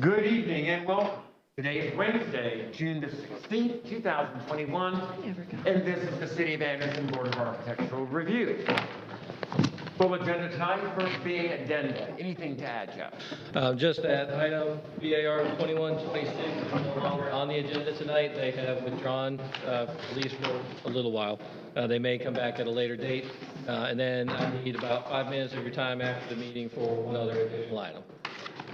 Good evening and welcome. Today is Wednesday, June the 16th, 2021, and this is the City of Anderson Board of Architectural Review. Full agenda tonight, first being addenda. Anything to add, Jeff? Just that item BAR 2126 is no longer on the agenda tonight. They have withdrawn at least for a little while. They may come back at a later date. And then I need about 5 minutes of your time after the meeting for one other additional item.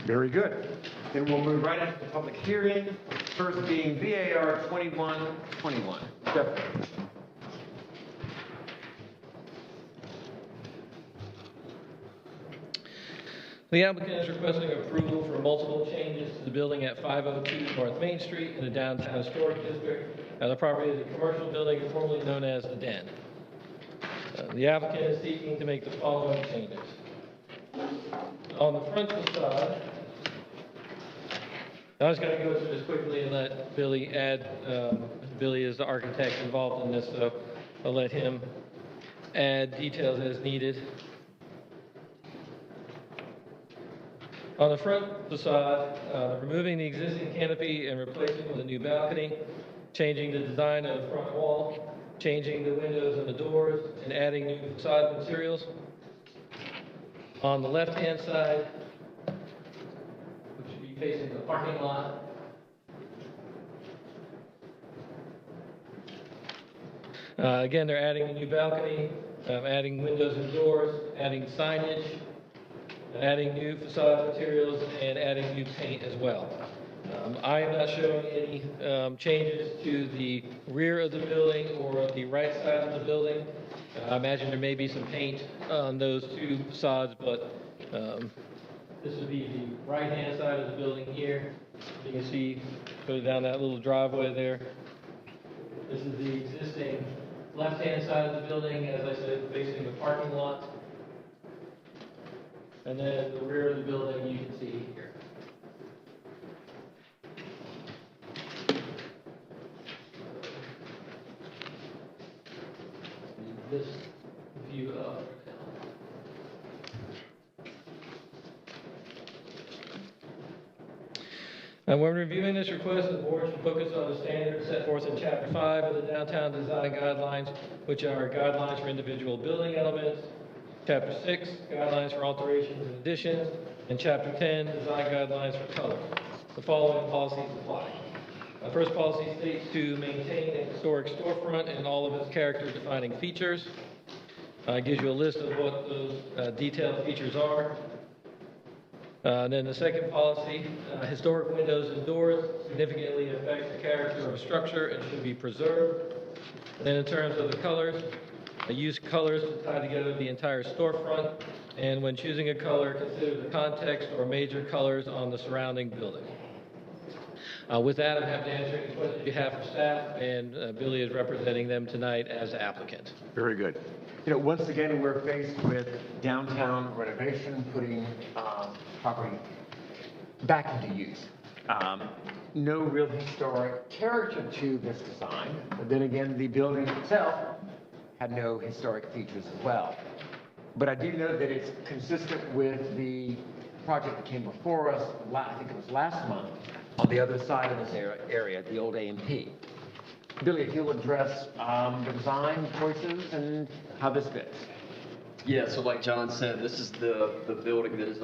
Very good. Then we'll move right into the public hearing. First being BAR 2121. Jeff. The applicant is requesting approval for multiple changes to the building at 502 North Main Street in the downtown historic district. The property is a commercial building formerly known as the Den. The applicant is seeking to make the following changes. On the front facade, I was going to go through this quickly and let Billy add. Billy is the architect involved in this, so I'll let him add details as needed. On the front facade, removing the existing canopy and replacing it with a new balcony, changing the design of the front wall, changing the windows and the doors, and adding new facade materials. On the left-hand side, which would be facing the parking lot, again, they're adding a new balcony, adding windows and doors, adding signage, adding new facade materials, and adding new paint as well. I am not showing any changes to the rear of the building or the right side of the building. I imagine there may be some paint on those two facades, but this would be the right-hand side of the building here. You can see, go down that little driveway there. This is the existing left-hand side of the building, as I said, facing the parking lot. And then the rear of the building you can see here. This view of and when reviewing this request, the board should focus on the standards set forth in Chapter 5 of the Downtown Design Guidelines, which are guidelines for individual building elements. Chapter 6, guidelines for alterations and additions, and Chapter 10, design guidelines for color. The following policies apply. First policy states to maintain a historic storefront and all of its character-defining features. It gives you a list of what those detailed features are. Then the second policy, historic windows and doors significantly affect the character of a structure and should be preserved. Then in terms of the colors, use colors to tie together the entire storefront, and when choosing a color, consider the context or major colors on the surrounding building. With that, I'm happy to answer any questions you have for staff, and Billy is representing them tonight as applicant. Very good. You know, once again, we're faced with downtown renovation, putting property back into use. No real historic character to this design, but then again, the building itself had no historic features as well. But I do know that it's consistent with the project that came before us, I think it was last month, on the other side of this area, the old A&P. Billy, if you'll address the design choices and how this fits. Yeah, so like John said, this is the building that is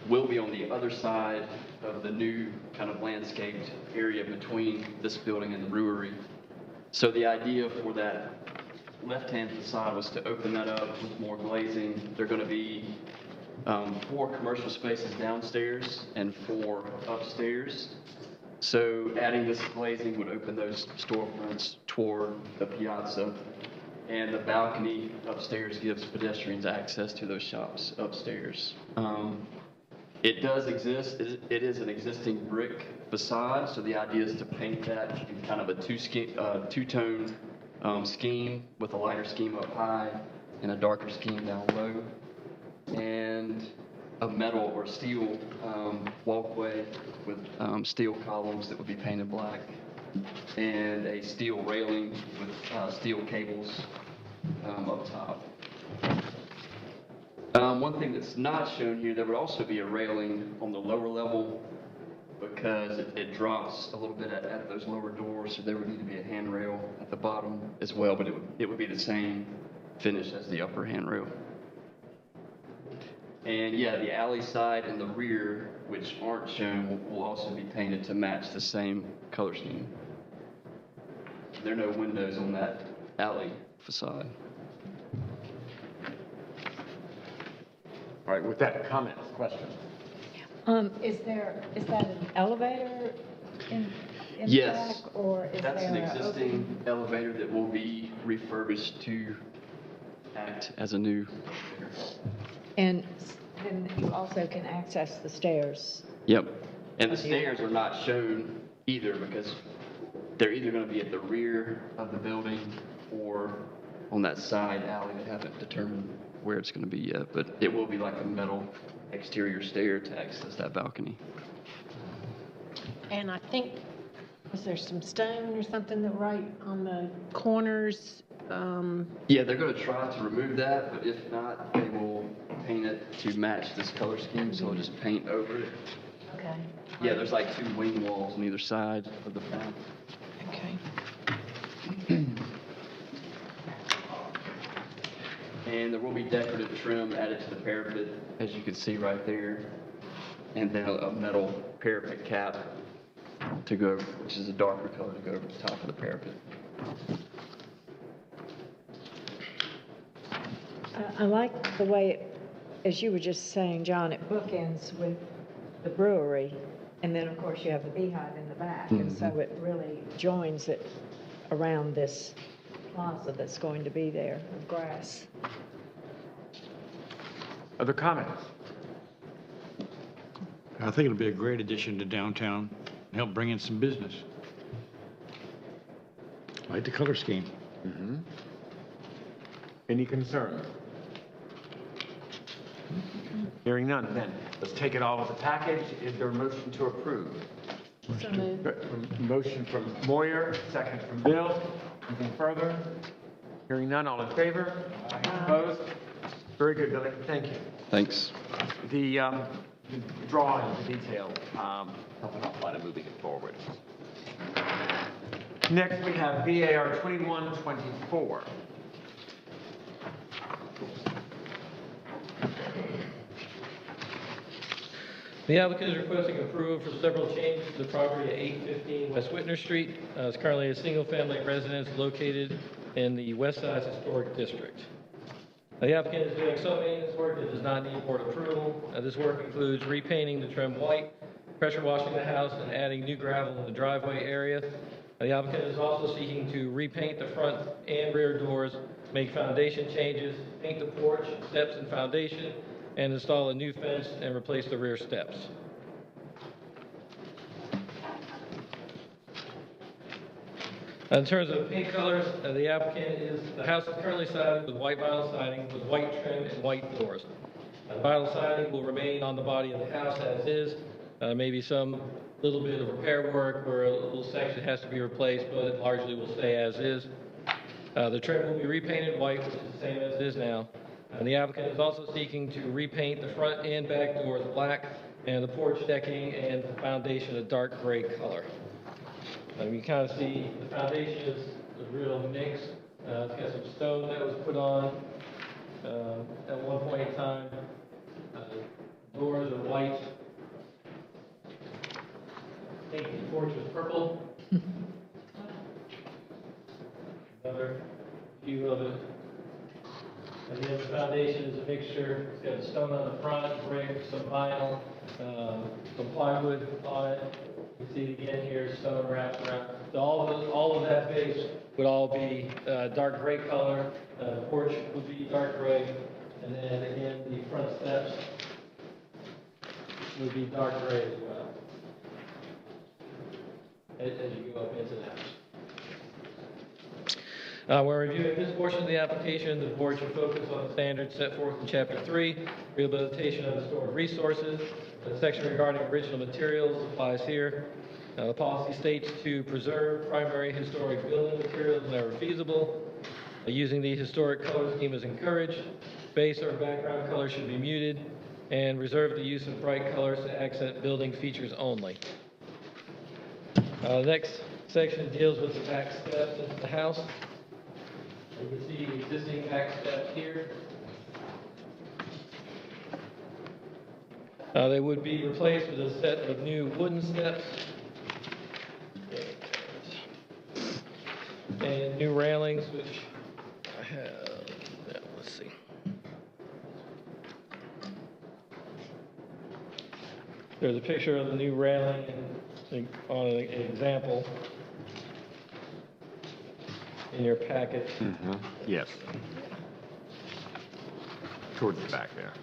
will be on the other side of the new kind of landscaped area between this building and the brewery. So the idea for that left-hand facade was to open that up with more glazing. There are going to be 4 commercial spaces downstairs and 4 upstairs. So adding this glazing would open those storefronts toward the piazza, and the balcony upstairs gives pedestrians access to those shops upstairs. It does exist. It is an existing brick facade, so the idea is to paint that in kind of a two-tone scheme with a lighter scheme up high and a darker scheme down low, and a metal or steel walkway with steel columns that would be painted black, and a steel railing with steel cables up top. One thing that's not shown here, there would also be a railing on the lower level because it drops a little bit at those lower doors, so there would need to be a handrail at the bottom as well, but it would be the same finish as the upper handrail. And yeah, the alley side and the rear, which aren't shown, will also be painted to match the same color scheme. There are no windows on that alley facade. All right, with that, comments, questions? Is that an elevator in the Yes, back, or is that's there an existing elevator that will be refurbished to act as a new elevator. And then you also can access the stairs? Yep. And the stairs are not shown either because they're either going to be at the rear of the building or on that side alley. They haven't determined where it's going to be yet, but it will be like a metal exterior stair to access that balcony. And I think, was there some stone or something that right on the corners? Yeah, they're going to try to remove that, but if not, they will paint it to match this color scheme, so they'll just paint over it. Okay. Yeah, there's like 2 wing walls on either side of the front. Okay. And there will be decorative trim added to the parapet, as you can see right there. And then a metal parapet cap to go, which is a darker color to go over the top of the parapet. I like the way, as you were just saying, John, it bookends with the brewery, and then, of course, you have the beehive in the back, and so it really joins it around this plaza that's going to be there, of grass. Other comments? I think it'll be a great addition to downtown and help bring in some business. I like the color scheme. Any concerns? Hearing none, then, let's take it all as a package. Is there a motion to approve? So moved. Motion from Moyer, second from Bill. Anything further? Hearing none, all in favor? Opposed? Very good, Billy, thank you. Thanks. The drawing, the detail, helping out a lot of moving it forward. Next, we have VAR 2124. The applicant is requesting approval for several changes to the property at 815 West Whitner Street. It's currently a single-family residence located in the West Side Historic District. The applicant is doing some maintenance work that does not need board approval. This work includes repainting the trim white, pressure washing the house, and adding new gravel in the driveway area. The applicant is also seeking to repaint the front and rear doors, make foundation changes, paint the porch, steps, and foundation, and install a new fence and replace the rear steps. In terms of paint colors, the house is currently sided with white vinyl siding with white trim and white doors. The vinyl siding will remain on the body of the house as is. Maybe some little bit of repair work where a little section has to be replaced, but it largely will stay as is. The trim will be repainted white, which is the same as it is now. And the applicant is also seeking to repaint the front and back doors black and the porch decking and the foundation a dark gray color. You can kind of see the foundation is a real mix. It's got some stone that was put on at one point in time. Doors are white. I think the porch was purple. Another view of it. And then the foundation is a mixture. It's got stone on the front, brick, some vinyl, some plywood on it. You can see it again here, stone wrapped around. So all of that base would all be dark gray color. The porch would be dark gray. And then again, the front steps would be dark gray as well, as you go up into the house. When reviewing this portion of the application, the board should focus on the standards set forth in Chapter 3, Rehabilitation of Historic Resources. The section regarding original materials applies here. The policy states to preserve primary historic building materials whenever feasible. Using the historic color scheme is encouraged. Base or background color should be muted, and reserve the use of bright colors to accent building features only. The next section deals with the back steps into the house. You can see the existing back steps here. They would be replaced with a set of new wooden steps and new railings, which I have. Yeah, let's see. There's a picture of the new railing and on an example in your packet. Yes. Towards the back there.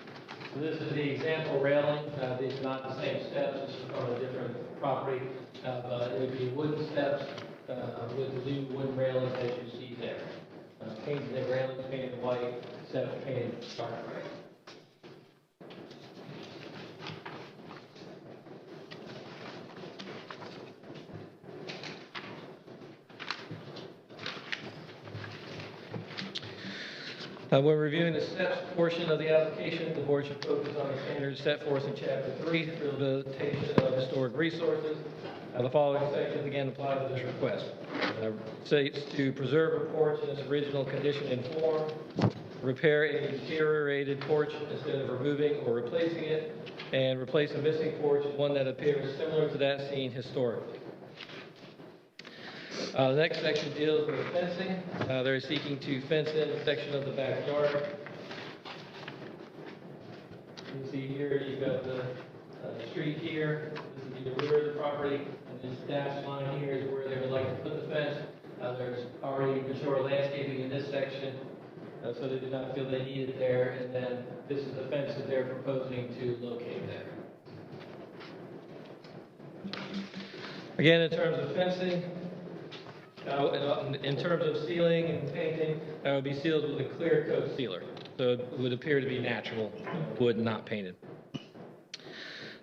So this is the example railing. These are not the same steps. This is from a different property. But it would be wooden steps with the new wooden railings as you see there. Painted the railings painted white, steps painted dark gray. When reviewing the steps portion of the application, the board should focus on the standards set forth in Chapter 3, Rehabilitation of Historic Resources. The following sections again apply to this request. States to preserve a porch in its original condition and form, repair a deteriorated porch instead of removing or replacing it, and replace a missing porch with one that appears similar to that seen historically. The next section deals with fencing. They're seeking to fence in a section of the backyard. You can see here, you've got the street here. This is the rear of the property, and this dashed line here is where they would like to put the fence. There's already mature landscaping in this section, so they did not feel they need it there. And then this is the fence that they're proposing to locate there. Again, in terms of fencing, in terms of sealing and painting, that would be sealed with a clear coat sealer. So it would appear to be natural wood, not painted.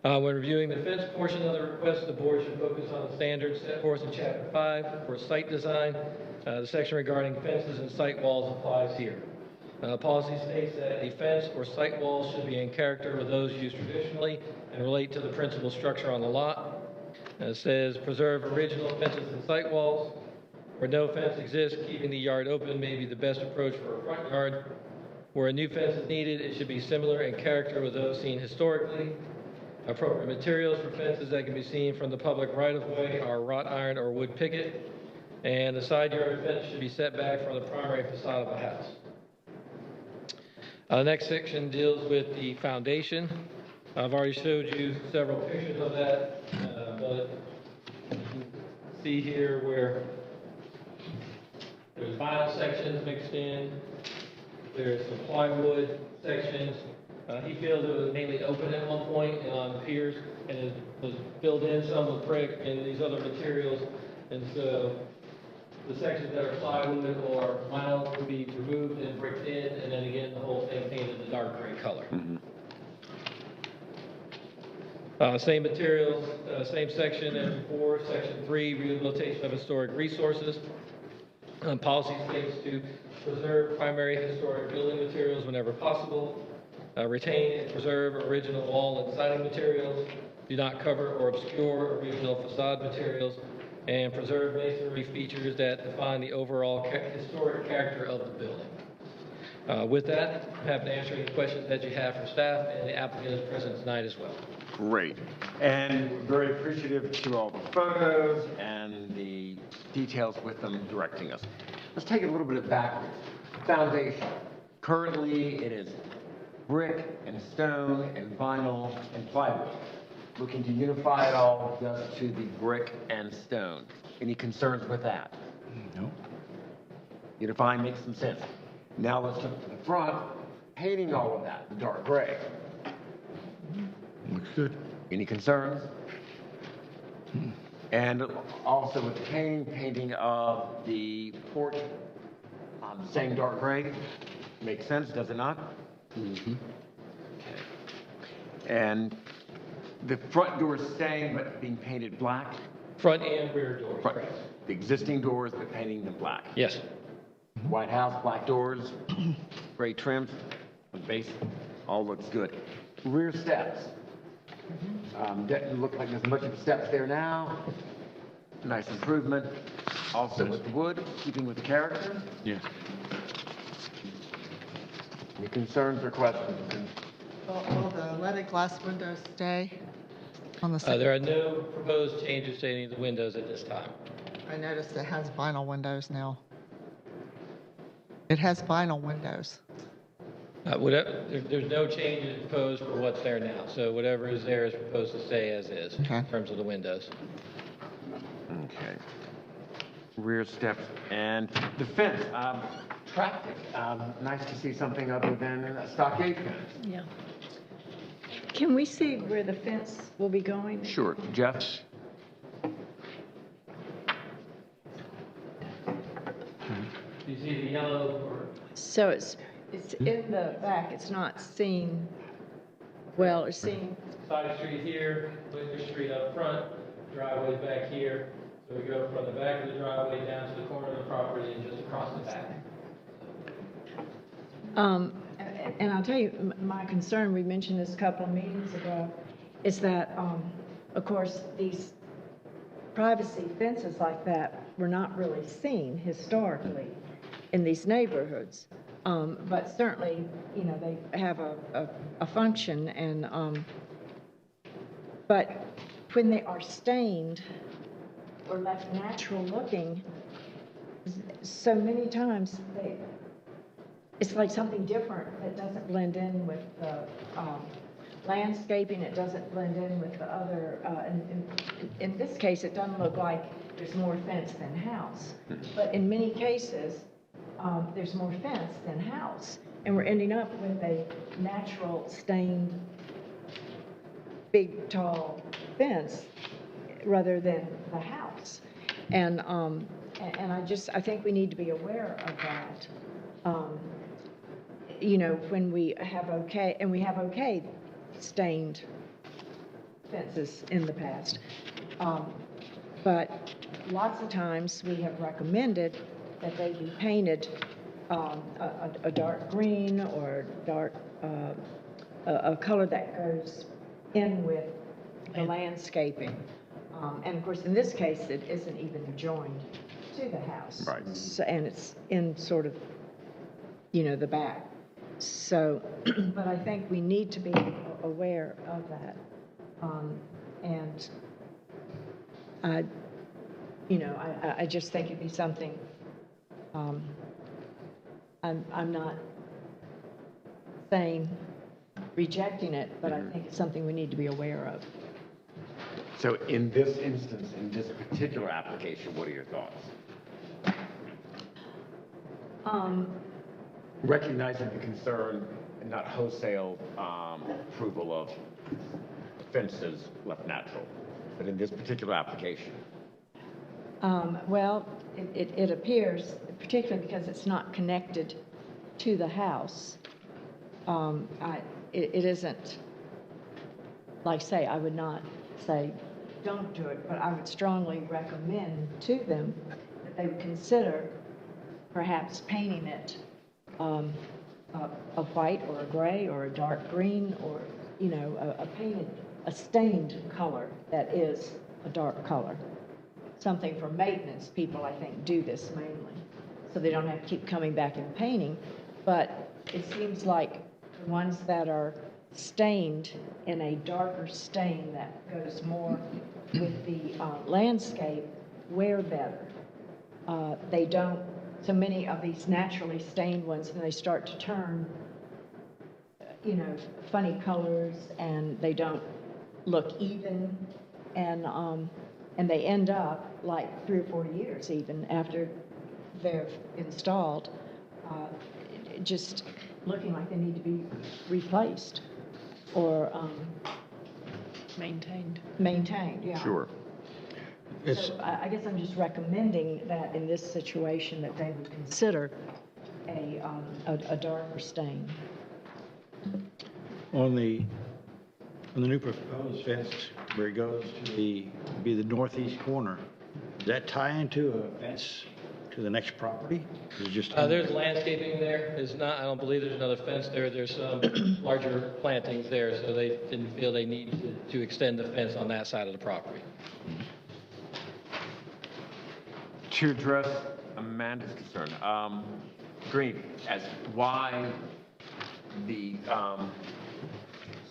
When reviewing the fence portion of the request, the board should focus on the standards set forth in Chapter 5 for site design. The section regarding fences and site walls applies here. Policy states that a fence or site wall should be in character with those used traditionally and relate to the principal structure on the lot. It says preserve original fences and site walls. Where no fence exists, keeping the yard open may be the best approach for a front yard. Where a new fence is needed, it should be similar in character with those seen historically. Appropriate materials for fences that can be seen from the public right-of-way are wrought iron or wood picket, and the side yard fence should be set back from the primary facade of a house. The next section deals with the foundation. I've already showed you several pictures of that, but you can see here where there's vinyl sections mixed in. There's some plywood sections. He feels it was mainly open at one point and on piers, and it was filled in some with brick and these other materials. And so the sections that are plywood or vinyl would be removed and bricked in, and then again the whole thing painted a dark gray color. Same materials, same section as before, Section 3, Rehabilitation of Historic Resources. Policy states to preserve primary historic building materials whenever possible, retain and preserve original wall and siding materials, do not cover or obscure original facade materials, and preserve masonry features that define the overall historic character of the building. With that, I'm happy to answer any questions that you have for staff, and the applicant is present tonight as well. Great. And very appreciative to all the photos and the details with them directing us. Let's take it a little bit backwards. Foundation. Currently, it is brick and stone and vinyl and plywood. Looking to unify it all just to the brick and stone. Any concerns with that? No. Unifying makes some sense. Now let's look to the front, painting all of that, the dark gray. Looks good. Any concerns? And also with the painting of the porch, same dark gray. Makes sense, does it not? Okay. And the front door is staying but being painted black? Front and rear doors. Front. correct. The existing doors, but painting them black. Yes. White house, black doors, gray trims. the base, all looks good. Rear steps. Doesn't look like there's much of steps there now. Nice improvement. Also with the wood, keeping with the character. Yes. Any concerns or questions? Will the leaded glass windows stay on the second? There are no proposed changes to any of the windows at this time. I noticed it has vinyl windows now. It has vinyl windows. There's no changes proposed for what's there now, so whatever is there is proposed to stay as is Okay. in terms of the windows. Okay. Rear steps and the fence, attractive. Nice to see something other than a stockade fence. Yeah. Can we see where the fence will be going? Sure. Jeff? You see the yellow or So it's in the back, it's not seen, well, it's seen, side street here, Whitner Street up front, driveway back here. So we go from the back of the driveway down to the corner of the property and just across the back. and I'll tell you, my concern, we mentioned this a couple of meetings ago, is that, of course, these privacy fences like that were not really seen historically in these neighborhoods. But certainly, you know, they have a function and, but when they are stained or left natural looking, so many times it's like something different that doesn't blend in with the landscaping, it doesn't blend in with the other, in this case, it doesn't look like there's more fence than house. But in many cases, there's more fence than house. And we're ending up with a natural stained, big, tall fence rather than the house. And I think we need to be aware of that. You know, when we have okay stained fences in the past. But lots of times we have recommended that they be painted a dark green or dark, a color that goes in with the landscaping. And of course, in this case, it isn't even joined to the house. Right. So, and it's in sort of, you know, the back. So, but I think we need to be aware of that. And I just think it'd be something, I'm not saying rejecting it, but I think it's something we need to be aware of. So in this instance, in this particular application, what are your thoughts? Recognizing the concern and not wholesale approval of fences left natural, but in this particular application. Well, it appears, particularly because it's not connected to the house, it isn't, like say, I would not say don't do it, but I would strongly recommend to them that they would consider perhaps painting it a white or a gray or a dark green or, you know, a stained color that is a dark color. Something for maintenance, people, I think, do this mainly, so they don't have to keep coming back and painting. But it seems like the ones that are stained in a darker stain that goes more with the landscape wear better. They don't, so many of these naturally stained ones, and they start to turn, you know, funny colors, and they don't look even, and they end up like 3 or 4 years even after they're installed, just looking like they need to be replaced or maintained, yeah. Sure. So I guess I'm just recommending that in this situation that they would consider a darker stain. On the new proposed fence where it goes to be the northeast corner, does that tie into a fence to the next property? Is it just? There's landscaping there. There's not, I don't believe there's another fence there. There's some larger plantings there, so they didn't feel they needed to extend the fence on that side of the property. To address Amanda's concern, Green, as why the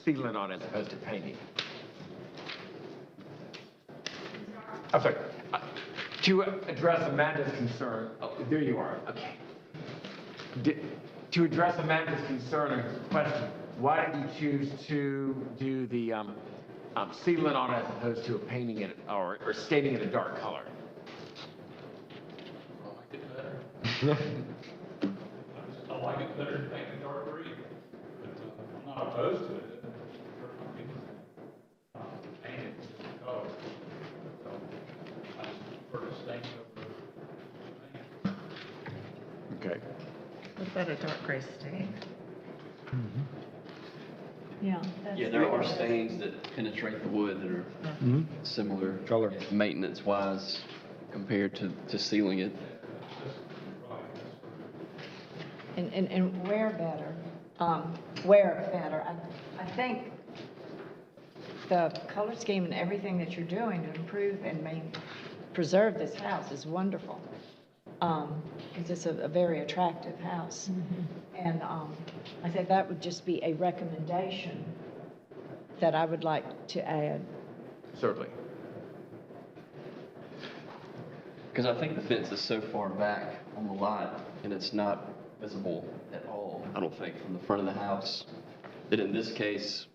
sealant on it as opposed to painting? I'm sorry. To address Amanda's concern, oh, there you are. Okay. To address Amanda's concern or question, why did you choose to do the sealant on it as opposed to a painting it or staining it a dark color? I like it better to paint a dark green, but I'm not opposed to it. Paint it color. So I just prefer to stain it over paint. Okay. What about a dark gray stain? Yeah. Yeah, there are stains that penetrate the wood that are similar Color. maintenance-wise compared to sealing it. And wear better, wear better. I think the color scheme and everything that you're doing to improve and preserve this house is wonderful. Because it's a very attractive house. And I said that would just be a recommendation that I would like to add. Certainly. Because I think the fence is so far back on the lot, and it's not visible at all, I don't think, from the front of the house, that in this case,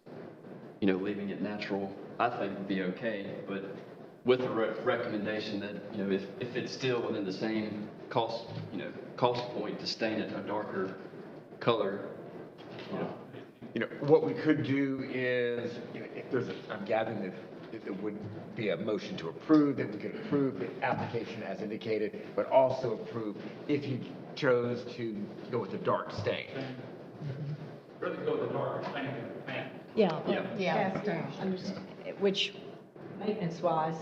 you know, leaving it natural, I think would be okay, but with the recommendation that, you know, if it's still within the same cost point to stain it a darker color, You know, what we could do is, you know, if there's I'm gathering that there would be a motion to approve, that we could approve the application as indicated, but also approve if you chose to go with a dark stain. Rather go with the darker stain than paint. Yeah. Yeah. Which, maintenance-wise,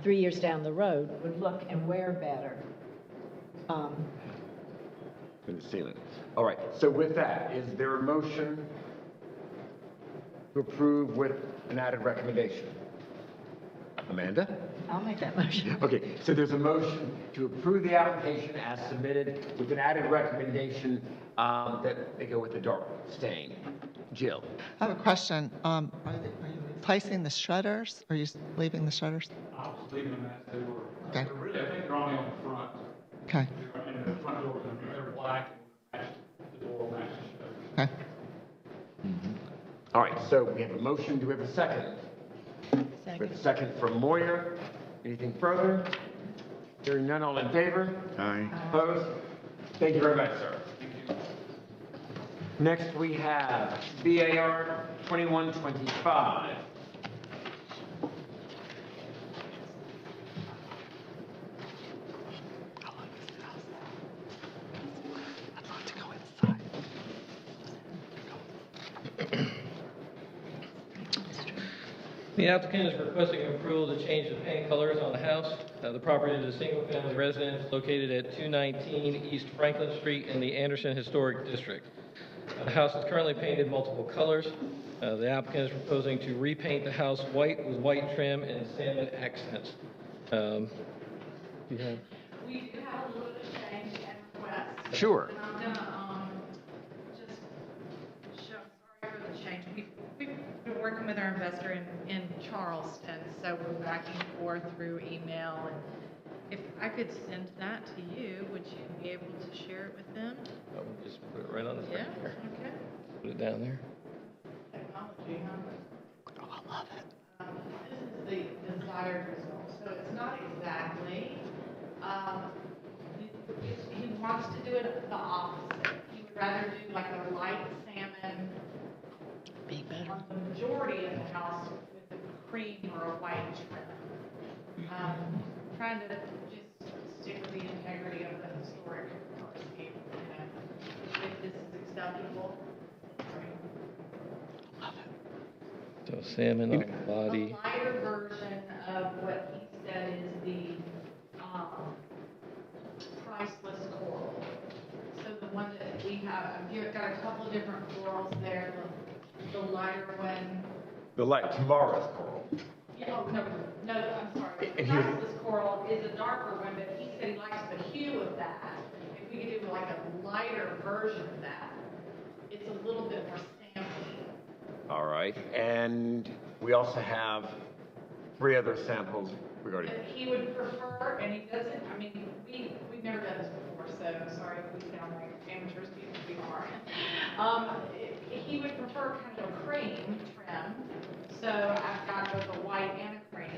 3 years down the road, would look and wear better. For the ceiling. All right, so with that, is there a motion to approve with an added recommendation? Amanda? I'll make that motion. Okay, so there's a motion to approve the application as submitted with an added recommendation that they go with the dark stain. Jill? I have a question. Are you replacing the shutters? Or are you leaving the shutters? I was leaving them as they were. Okay. They're really, I think they're only on the front. Okay. And the front door, they're black, and the door matches. Okay. All right, so we have a motion. Do we have a second? We have a second from Moyer. Anything further? Hearing none, all in favor? Aye. Opposed? Thank you very much, sir. Next, we have BAR 2125. I'd love to go inside. The applicant is requesting approval to change the paint colors on the house. The property is a single-family residence located at 219 East Franklin Street in the Anderson Historic District. The house is currently painted multiple colors. The applicant is proposing to repaint the house white with white trim and salmon accents. You have- We do have a little bit of change and request. Sure. And I'm gonna, just show, sorry for the change. We've been working with our investor in Charleston, so we're back and forth through email. And if I could send that to you, would you be able to share it with them? I will just put it right on the Yeah, front here. okay. Put it down there. Technology, huh? Oh, I love it. This is the desired result, so it's not exactly, he wants to do it the opposite. He would rather do like a light salmon Be better. on the majority of the house with a cream or a white trim. Trying to just stick with the integrity of the historic landscape, if this is acceptable. Great. So salmon on the body. A lighter version of what he said is the price you've got a couple of different corals there, the lighter one. The light, tomorrow's coral. Yeah, oh, no, I'm sorry. And The he was- Priceless coral is a darker one, but he said he likes the hue of that. If we could do like a lighter version of that, it's a little bit more sampling. All right, and we also have 3 other samples regarding. But he would prefer, and he doesn't, I mean, we've never done this before, so sorry if we sound like amateurs, because we are. He would prefer kind of a cream trim, so I've got both a white and a cream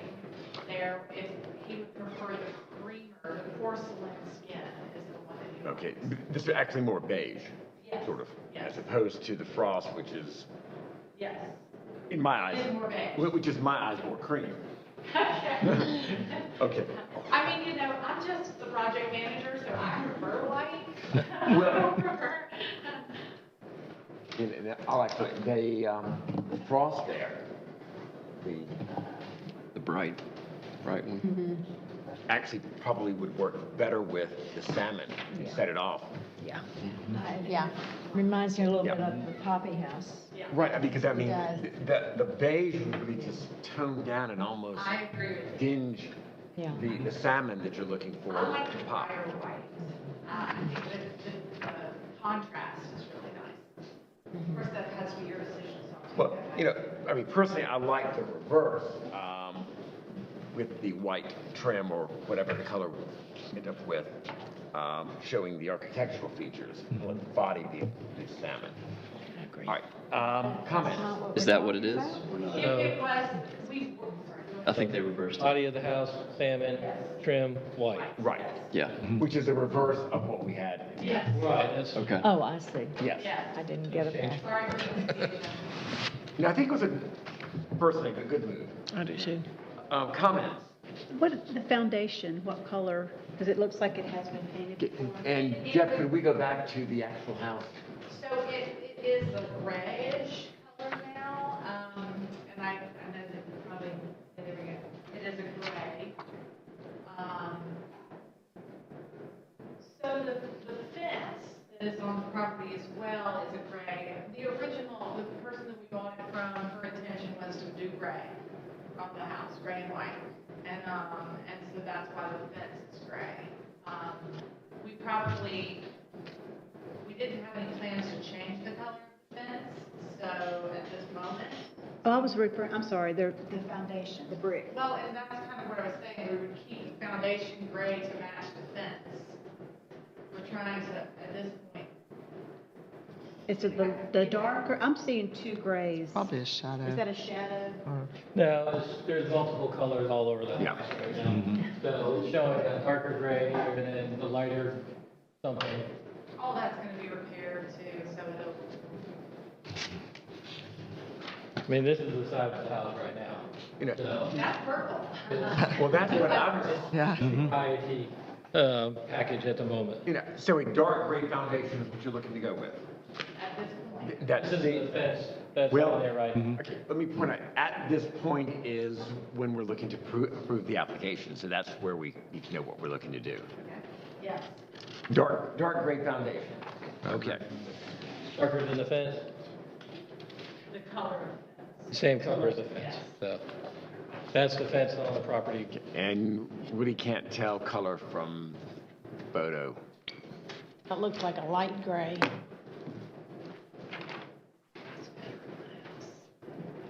there. If he would prefer the creamer, the porcelain skin is the one that he would. Okay, this is actually more beige, Yes. sort of, Yes. as opposed to the frost, which is, Yes. in my It is eyes, more beige. which is my eyes more cream. Okay. I mean, I'm just the project manager, so I prefer white. Well- I don't prefer. And I like the frost there, The bright one. actually probably would work better with the salmon. You set it off. Yeah. Yeah. Reminds me a little bit Yeah. of the poppy house. Right, because I mean, It the beige would really just tone down and almost I agree with you. dinge Yeah. the salmon that you're looking for I like to the pop. brighter white. I think that the contrast is really nice. Of course, that has to be your decision. So I'll Well, take that back. I mean, personally, I like the reverse with the white trim or whatever the color we'll end up with, showing the architectural features, let the body be the salmon. All right, comments? Is that what it is? It was, we, sorry, go ahead. I think they reversed it. Body of the house, salmon, trim, white. Right, Yeah. which is the reverse of what we had. Yes, Right, that's, Okay. Oh, I see. Yes. yes. I didn't get it back. Sorry for the confusion. No, I think it was personally a good move. I do too. Comments? What, the foundation, what color? Because it looks like it has been painted before. And Jeff, could we go back to the actual house? So it is a grayish color now, and I know that probably, there we go. It is a gray. So the fence that is on the property as well is a gray. The person that we bought it from, her intention was to do gray on the house, gray and white. And so that's why the fence is gray. We didn't have any plans to change the color of the fence, so at this moment. Oh, I was referring, I'm sorry, the foundation, the brick. Well, and that's kind of what I was saying, we would keep the foundation gray to match the fence. We're trying to, at this point. It's the darker, I'm seeing 2 grays. Probably a shadow. Is that a shadow? Or- no, there's multiple colors all over the Yeah. house right now. So it's showing a darker gray and then the lighter something. All that's gonna be repaired too, so it'll, I mean, this is the side of the house right now. You know, So that's purple. well, that's what I was, Yeah. high package at the moment. so a dark gray foundation is what you're looking to go with. At this point. That's This is the fence that's Well- on there right now. Okay, let me point out, at this point is when we're looking to approve the application, so that's where we need to know what we're looking to do. Yes. Dark gray foundation. Okay. Darker than the fence, The color of the fence. same color as the fence. So that's the fence on the property. And really can't tell color from photo. It looks like a light gray.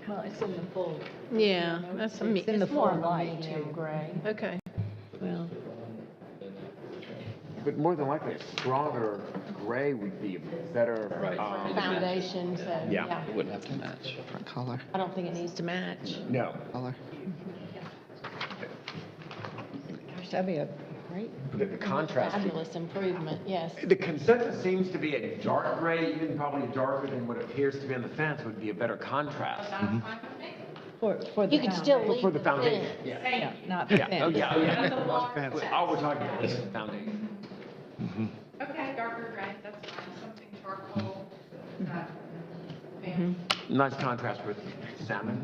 Well, it's in the full. Yeah, that's a, It's in the it's more full of a light, medium too. gray. Okay. Well, But more than likely, a stronger gray would be a better. Right. Foundation, so, Yeah. yeah. It wouldn't have to match. Different color. I don't think it needs to match. No. Color. gosh, that'd be a great, The contrast. Fabulous improvement, yes. The consensus seems to be a dark gray, even probably darker than what appears to be on the fence, would be a better contrast. That's fine with me. for the You could still foundation. leave For the the foundation, fence. yeah. Yeah, not the Yeah, oh, fence. yeah, oh, yeah. That's a large fence. All we're talking about is the foundation. Okay, darker gray, that's fine, something charcoal, that, fan. Nice contrast with salmon.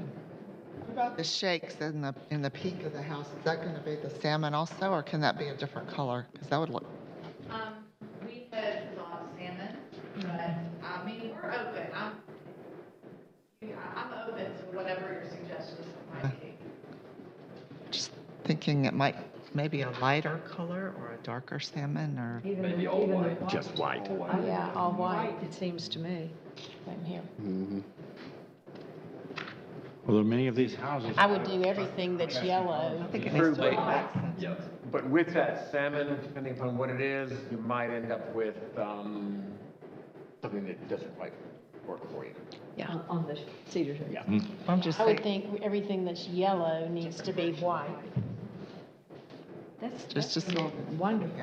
What about the shakes in the peak of the house? Is that going to be the salmon also, or can that be a different color? Because that would look, We had thought salmon, but thinking it might, maybe a lighter color or a darker salmon or, Maybe all even the white. Just white. Yeah, all white. It seems to me. Same here. Well, there are many of these houses. I would do everything that's yellow. I think it needs to be black. But with that salmon, depending upon what it is, you might end up with something that doesn't quite work for you. Yeah. On the cedar. Yeah. I'm just I would saying, think everything that's yellow needs to be white. just That's wonderful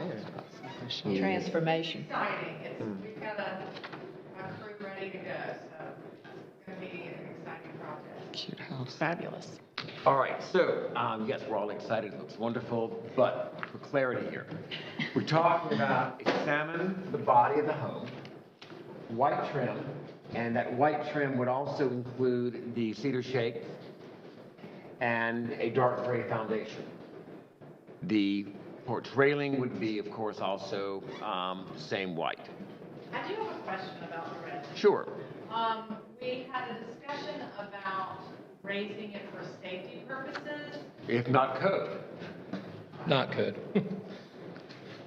transformation. Exciting. We've got a crew ready to go, so it's going to be an exciting project. cute house. Fabulous. All right, so yes, we're all excited. It looks wonderful, but for clarity here, we're talking about examine the body of the home, white trim, and that white trim would also include the cedar shake and a dark gray foundation. The porch railing would be, of course, also same white. I do have a question about the red. Sure. We had a discussion about raising it for safety purposes. If not code. Not code.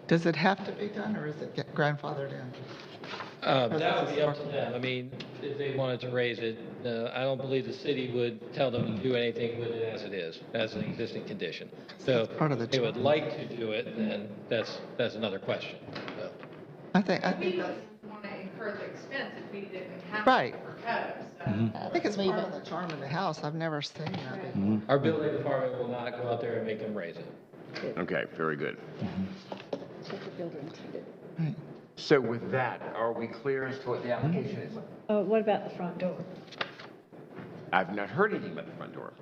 Does it have to be done or is it grandfathered in? That would be up to them. I mean, if they wanted to raise it, I don't believe the city would tell them to do anything with it as it is, as an existing condition. So That's part of the if they would charm. like to do it, then that's another question. So, I think We that's, wouldn't want to incur the expense if we didn't have Right. it for code, so. I think it's Leave part it. of the charm of the house. I've never seen that before. Our building department will not go out there and make them raise it. Okay, very good. That's what the builder intended. Right. So with that, are we clear as to what the application is? What about the front door? I've not heard anything about the front door.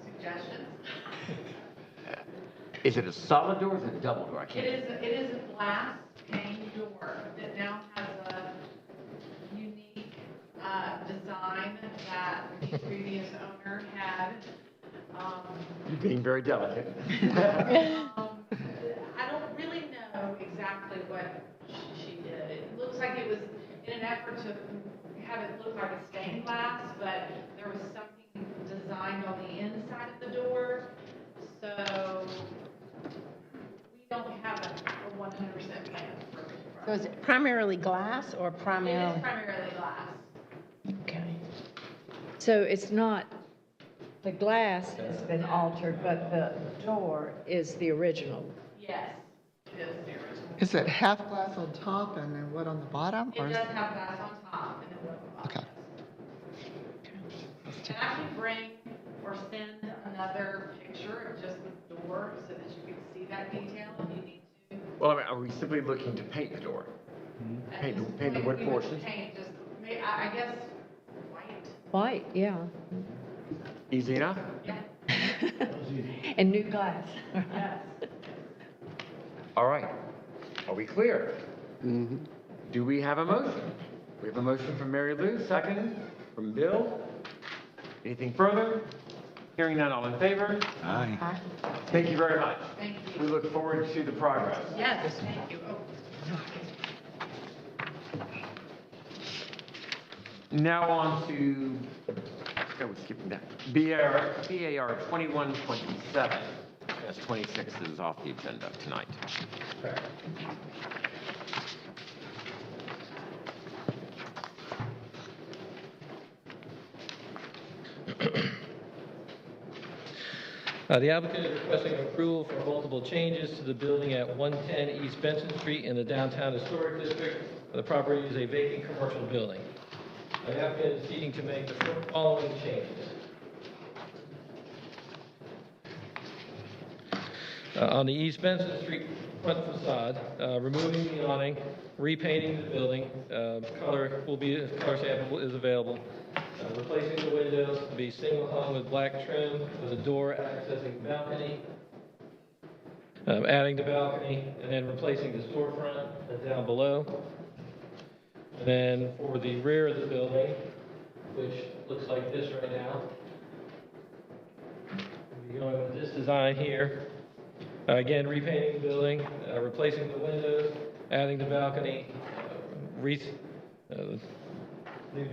Suggestions? Is it a solid door or is it a double door? I can't. It is a glass pane door that now has a unique design that the previous owner had. You're being very delicate. I don't really know exactly what she did. It looks like it was in an effort to have it look like a stained glass, but there was something designed on the inside of the door. So we don't have a 100% plan for it. So is it primarily glass or It is primarily? primarily glass. Okay. So it's not, the glass has been altered, but the door is the original. Yes, it is the original. Is it half glass on top and then what on the bottom? It Or does is have glass on top and then wood on the bottom. Okay. And I can bring or send another picture of just the door so that you can see that detail if you need to. Well, I mean, are we simply looking to paint the door? At Paint the- this paint the point, wood we would portions? Paint just, I guess, white. White, yeah. Easy enough? Yeah. And new glass. Yes. All right. Are we clear? Do we have a motion? We have a motion from Mary Lou, second from Bill. Anything further? Hearing none, all in favor? Aye. Thank you very much. Thank We you. look forward to the progress. Yes, thank you. Oh. Now on to, oh, we're skipping that. BAR 2127. Yes, 26 is off the agenda tonight. The applicant is requesting approval for multiple changes to the building at 110 East Benson Street in the downtown historic district. The property is a vacant commercial building. The applicant is seeking to make the following changes. On the East Benson Street front facade, removing the awning, repainting the building, color sample is available. Replacing the windows to be single hung with black trim with a door accessing balcony. Adding the balcony and then replacing the storefront down below. And then for the rear of the building, which looks like this right now. We'll be going with this design here. Again, repainting the building, replacing the windows, adding the balcony, new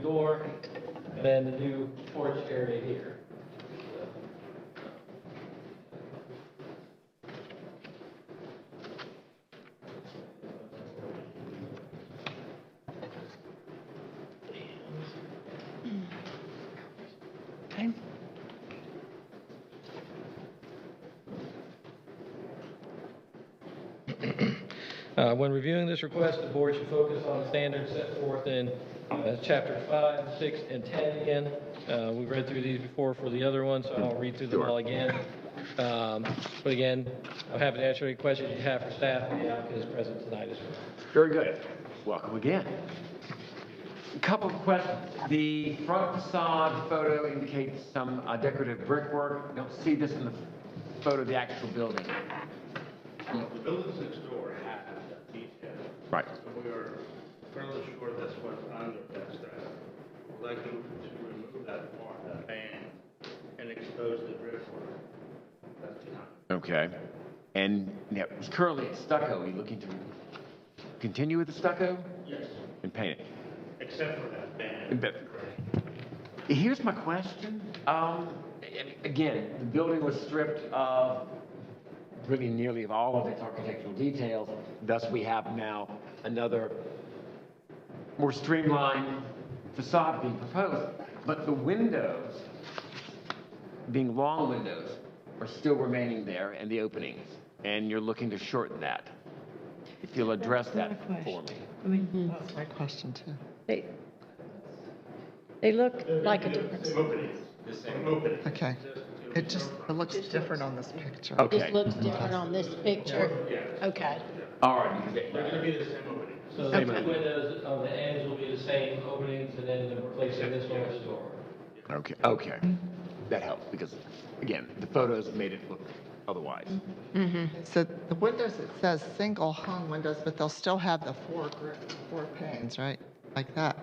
door, and then the new porch area here. When reviewing this request, the board should focus on the standards set forth in Chapter 5, 6, and 10 again. We read through these before for the other ones, so I won't read through them all again. But again, I'm happy to answer any questions you have for staff, and the applicant is present tonight as well. Very good. Welcome again. A couple of questions. The front facade photo indicates some decorative brickwork. Don't see this in the photo of the actual building. The buildings next door have that detail. Right. So we are fairly sure that's what's under that strata. We'd like to remove that part, that band, and expose the brickwork that's behind. Okay. And now, it's currently stucco. Are you looking to continue with the stucco Yes, and paint it? except for that band. Here's my question. Again, the building was stripped of really nearly of all of its architectural details. Thus, we have now another more streamlined facade being proposed. But the windows, being long windows, are still remaining there, and the openings. And you're looking to shorten that. If you'll address that for me. I mean, That's my question too. they look like a different. Same openings. The same opening. Okay. It looks different on this picture. Okay. This looks different on this picture. Okay. All right. They're gonna be the same opening. So the windows on the ends will be the same openings, and then they're replacing this one with door. Okay. Okay. That helps because, again, the photos made it look otherwise. So the windows, it says single hung windows, but they'll still have the four panes, right? Like that.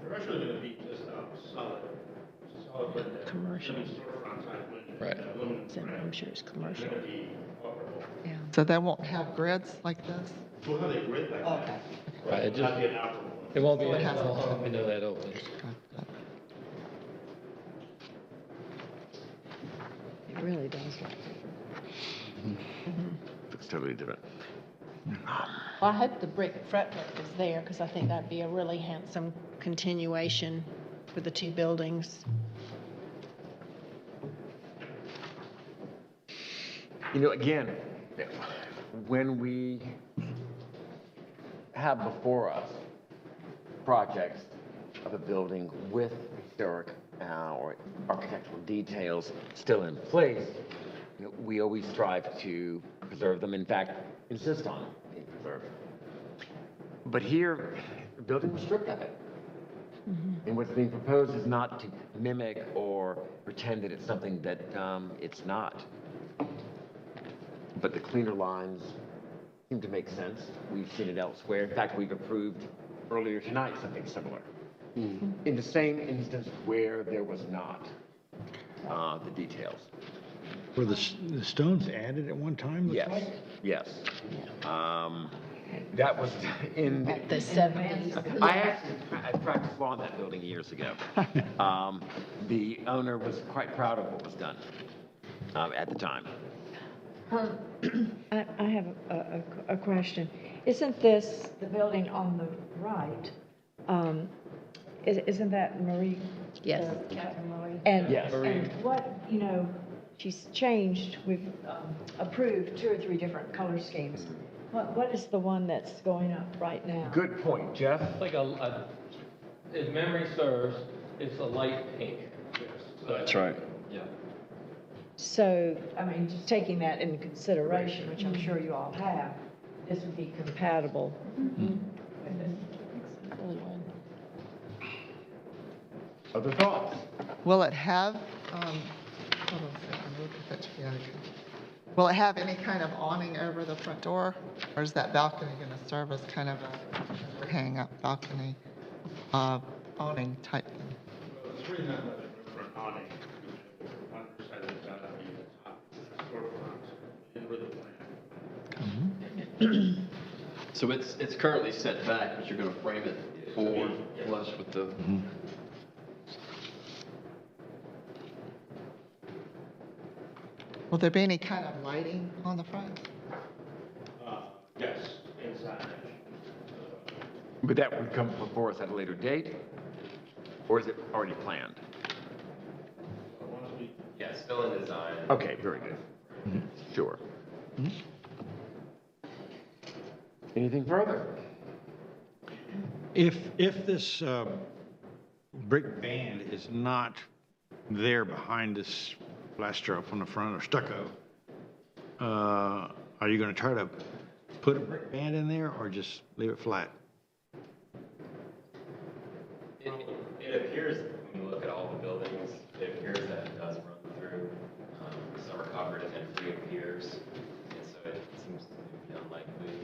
They're actually gonna be just a solid window. Commercial. It's gonna be storefront type window. Right. Aluminum So frame. I'm sure it's commercial. It's gonna be operable. Yeah. So they won't have grids like this? We'll have a grid like that. Right, it Not just, be an operable. it won't be So it a has to- long window that opens. It really does look different. Looks totally different. Well, I hope the brick fretwork is there, because I think that'd be a really handsome continuation for the two buildings. You know, again, when we have before us projects of a building with historic or architectural details still in place, you know, we always strive to preserve them. In fact, insist on being preserved. But here, the building was stripped of it. And what's being proposed is not to mimic or pretend that it's something that it's not. But the cleaner lines seem to make sense. We've seen it elsewhere. In fact, we've approved earlier tonight something similar. In the same instance where there was not the details. Were the stones added at one time? looks Yes, like? yes. That was in At the 70s. I practiced law in that building years ago. The owner was quite proud of what was done at the time. I have a question. Isn't this, the building on the right, isn't that Marie? Yes. Captain Marie? And, Yes. and what, you know, she's changed, we've approved 2 or 3 different color schemes. What is the one that's going up right now? Good point, Jeff. It's like if memory serves, it's a light pink. That's right. Yeah. So, I mean, just taking that into consideration, which I'm sure you all have, this would be compatible with this. Really would. Other thoughts? Will it have, hold on a second, look at that, yeah, okay. Will it have any kind of awning over the front door? Or is that balcony going to serve as kind of a overhang up balcony, awning type thing? Well, it's really not much room for an awning. Underside of it's gotta be the top storefront in the plan. So it's currently set back, but you're gonna frame it forward flush with the. Will there be any kind of lighting on the front? Yes, inside. But that would come before us at a later date? Or is it already planned? Once we Yeah, still in design. Okay, very good. Sure. Anything further? If this brick band is not there behind this plaster up on the front or stucco, are you going to try to put a brick band in there or just leave it flat? It appears, when you look at all the buildings, it appears that it does run through. Some are covered and then reappears, and so it seems to be unlikely.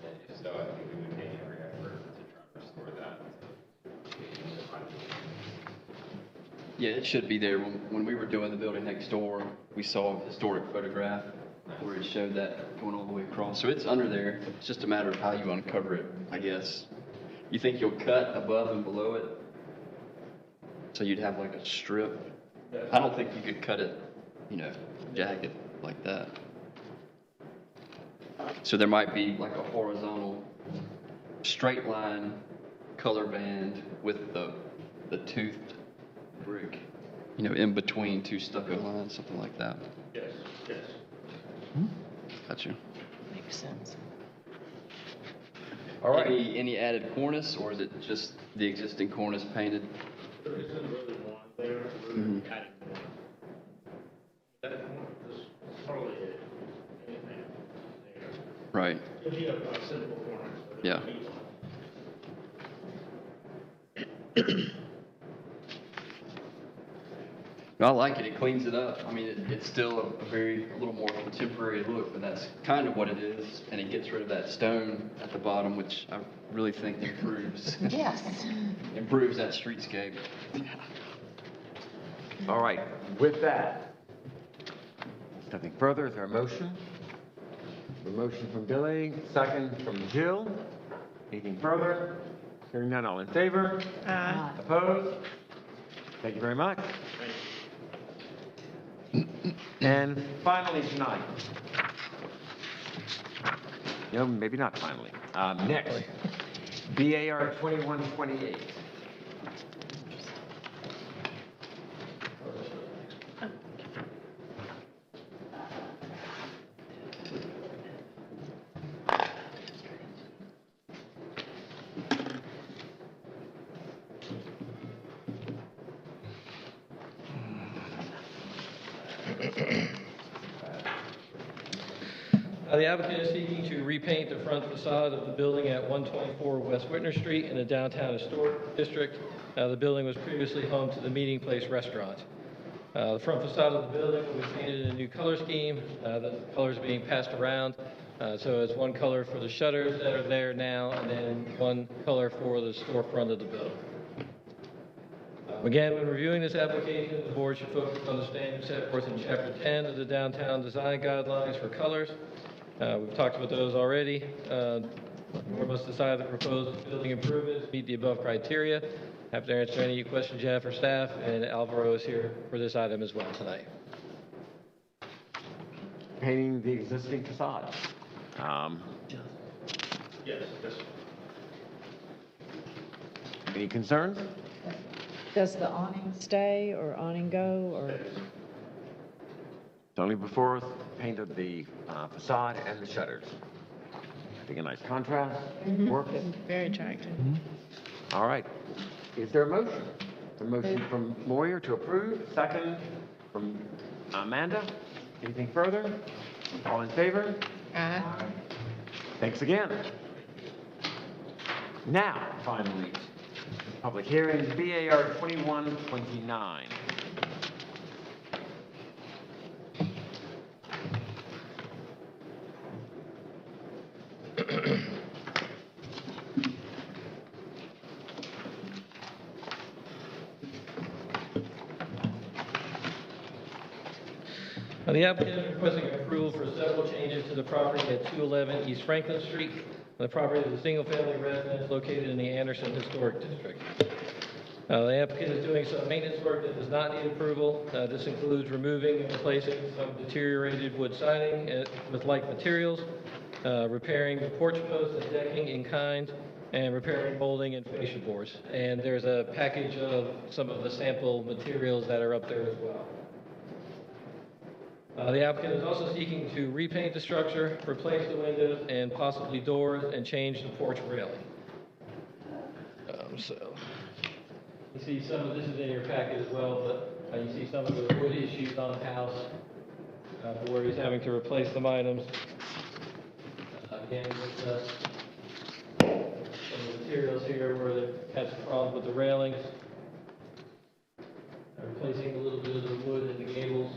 And if so, I think we would make every effort to try to restore that. Yeah, it should be there. When we were doing the building next door, we saw a historic photograph where it showed that going all the way across. So it's under there. It's just a matter of how you uncover it, I guess. You think you'll cut above and below it? So you'd have like a strip? I don't think you could cut it, jagged like that. So there might be like a horizontal straight line color band with the toothed brick, in between two stucco lines, something like that. Yes, yes. Gotcha. Makes sense. All right. Any added cornice, or is it just the existing cornice painted? There isn't really one there, we're Mhm. adding one. That one is totally it. Anything there. Right. It'd be a simple corner. But Yeah. it'd be one. No, I like it. It cleans it up. I mean, it's still a little more contemporary look, but that's kind of what it is. And it gets rid of that stone at the bottom, which I really think improves Yes. improves that streetscape. All right, with that, nothing further, is there a motion? A motion from Billy, second from Jill. Anything further? Hearing none, all in favor? Aye. Opposed? Thank you very much. And finally tonight, no, maybe not finally, next, BAR 2128. The applicant is seeking to repaint the front facade of the building at 124 West Whitner Street in the downtown historic district. The building was previously home to the Meeting Place restaurant. The front facade of the building will be painted in a new color scheme. The colors are being passed around. So it's one color for the shutters that are there now, and then one color for the storefront of the building. Again, when reviewing this application, the board should focus on the standards set forth in Chapter 10 of the Downtown Design Guidelines for colors. We've talked about those already. The board must decide the proposed building improvements meet the above criteria. Happy to answer any questions you have for staff, and Alvaro is here for this item as well tonight. Painting the existing facade. Yes, yes. Any concerns? Does the awning stay or awning go, or? It's only before us painted the facade and the shutters. I think a nice contrast. Works. Very attractive. All right. Is there a motion? A motion from Moyer to approve, second from Amanda. Anything further? All in favor? Aye. Thanks again. Now, finally, public hearing, BAR 2129. The applicant is requesting approval for several changes to the property at 211 East Franklin Street. The property is a single-family residence located in the Anderson Historic District. The applicant is doing some maintenance work that does not need approval. This includes removing and replacing some deteriorated wood siding with like materials, repairing the porch posts and decking in kind, and repairing molding and fascia boards. And there's a package of some of the sample materials that are up there as well. The applicant is also seeking to repaint the structure, replace the windows and possibly doors, and change the porch railing. So, you see some of this is in your packet as well, but you see some of the wood issues on the house where he's having to replace some items. Again, with some of the materials here where they had some problems with the railings. Replacing a little bit of the wood in the gables.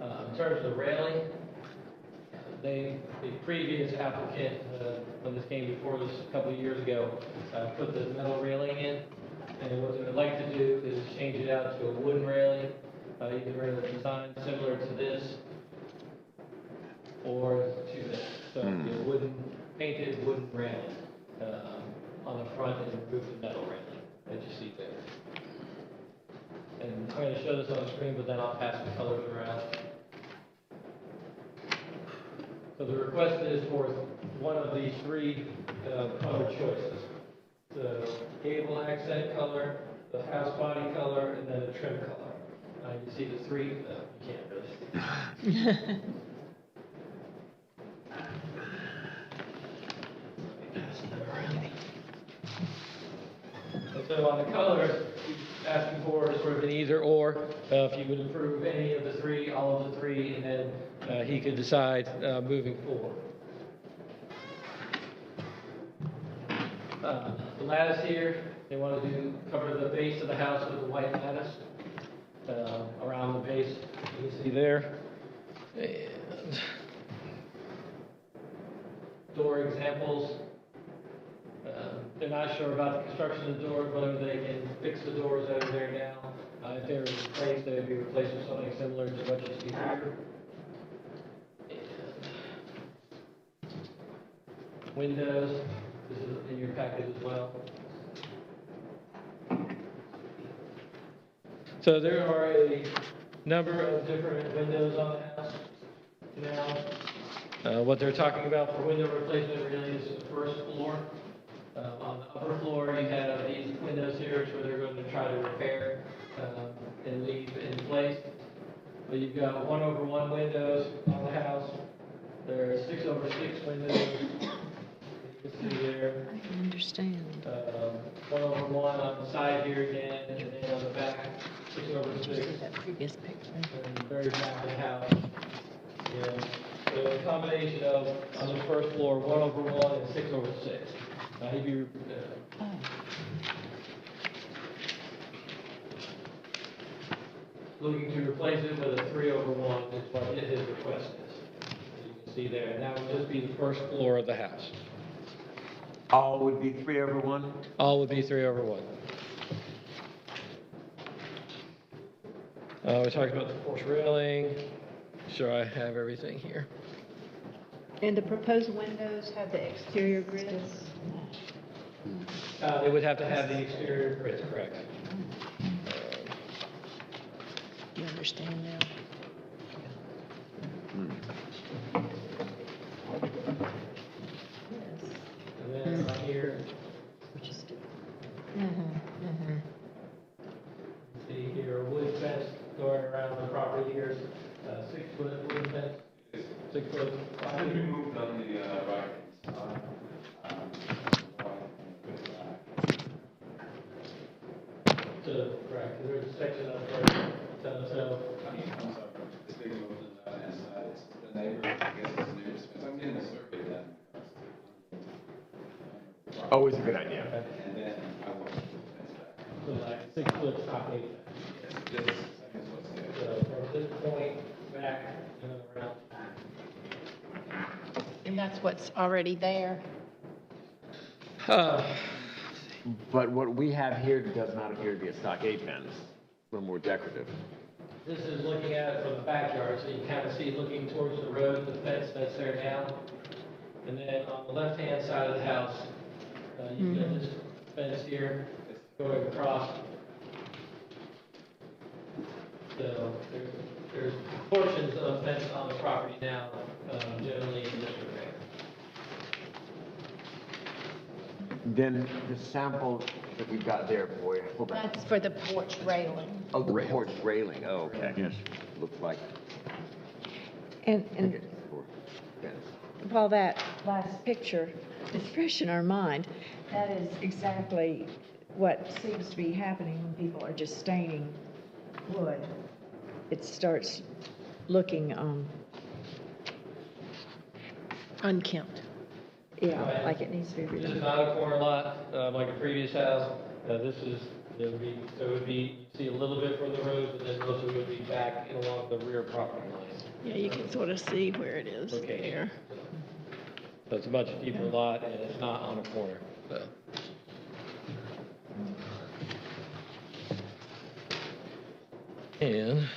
In terms of the railing, the previous applicant, when this came before us a couple of years ago, put the metal railing in. And what they would like to do is change it out to a wooden railing, either a design similar to this or to this. So it'd be a wooden, painted wooden railing on the front and remove the metal railing that you see there. And I'm going to show this on the screen, but then I'll pass the colors around. So the request is for one of these three color choices. The gable accent color, the house body color, and then the trim color. You see the three? You can't really see. So on the colors, asking for sort of an either or, if you would approve any of the three, all of the three, and then he could decide moving forward. The lattice here, they want to cover the base of the house with a white lattice around the base. You can see there. And door examples. They're not sure about the construction of the doors, whether they can fix the doors over there now. If they were replaced, they would be replaced with something similar to what you see here. And windows, this is in your packet as well. So there are a number of different windows on the house now. What they're talking about for window replacement really is the first floor. On the upper floor, you have these windows here, where they're going to try to repair and leave in place. But you've got 1/1 windows on the house. There are 6/6 windows. You can see there. I can understand. 1/1 on the side here again, and then on the back, 6/6. That previous picture. And the very back of the house. And so a combination of, on the first floor, 1/1 and 6/6. He'd be looking to replace it with a 3/1 is what his request is. As you can see there, and that would just be the first floor of the house. All would be 3/1? All would be 3/1. We talked about the porch railing. Sure, I have everything here. And the proposed windows have the exterior grids? They would have to have the exterior grids, correct. You understand now? And then right here, see here, a wood fence going around the property here, 6-foot wood fence, 6 foot. I think we moved on the right. Correct, there's a section up there, I'm sorry, this big move on the inside, it's the neighbor, I guess it's the neighbor's fence, I'm getting a survey done. Always a good idea. And then I want to put the fence back. so like 6-foot stockade. Yes, this is what's there. So from this point back and then around. And that's what's already there. But what we have here does not appear to be a stockade fence, a little more decorative. This is looking at it from the backyard, so you can kind of see looking towards the road, the fence that's there now. And then on the left-hand side of the house, you've got this fence here going across. So there's portions of fence on the property now, generally in this area. Then the sample that we've got there, boy, hold on. That's for the porch railing. Oh, the porch railing, oh, okay. Yes. Looks like. And Yes. while that last picture is fresh in our mind, that is exactly what seems to be happening when people are just staining wood. It starts looking, Unkempt. yeah, like it needs to be This is removed. not a corner lot, like a previous house. This is, it would be, you see a little bit from the road, but then most of it would be back and along the rear property lines. Yeah, you can sort of see where it is Okay. there. So it's a much deeper lot, and it's not on a corner, so. And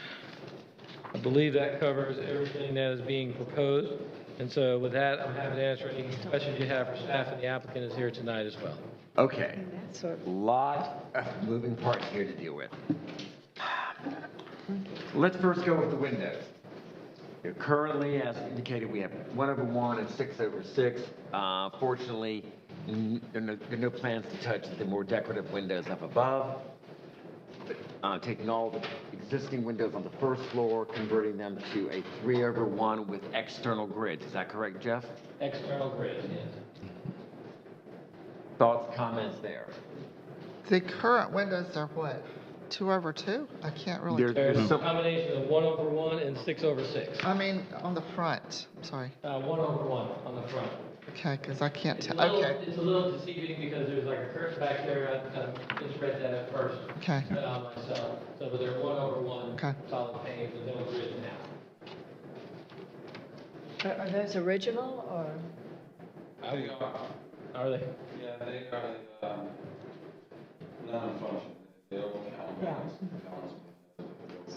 I believe that covers everything that is being proposed. And so with that, I'm happy to answer any questions you have for staff, and the applicant is here tonight as well. Okay, That sort of, lot of moving parts here to deal with. Let's first go with the windows. Currently, as indicated, we have 1/1 and 6/6. Fortunately, there are no plans to touch the more decorative windows up above. Taking all the existing windows on the first floor, converting them to a 3/1 with external grids. Is that correct, Jeff? External grid, yes. Thoughts, comments there? The current windows are what, 2/2? I can't really. There's There's a some, combination of 1/1 and 6/6. I mean, on the front, I'm sorry. 1/1 on the front. Okay, because I can't It's tell, a little, okay, it's a little deceiving because there's like a curtain back there. I misread that at first. okay. Myself. So, but they're 1/1 Okay. solid panes with no grid now. are those original or? They Are they? yeah, they are, non-functional. They don't count Yeah.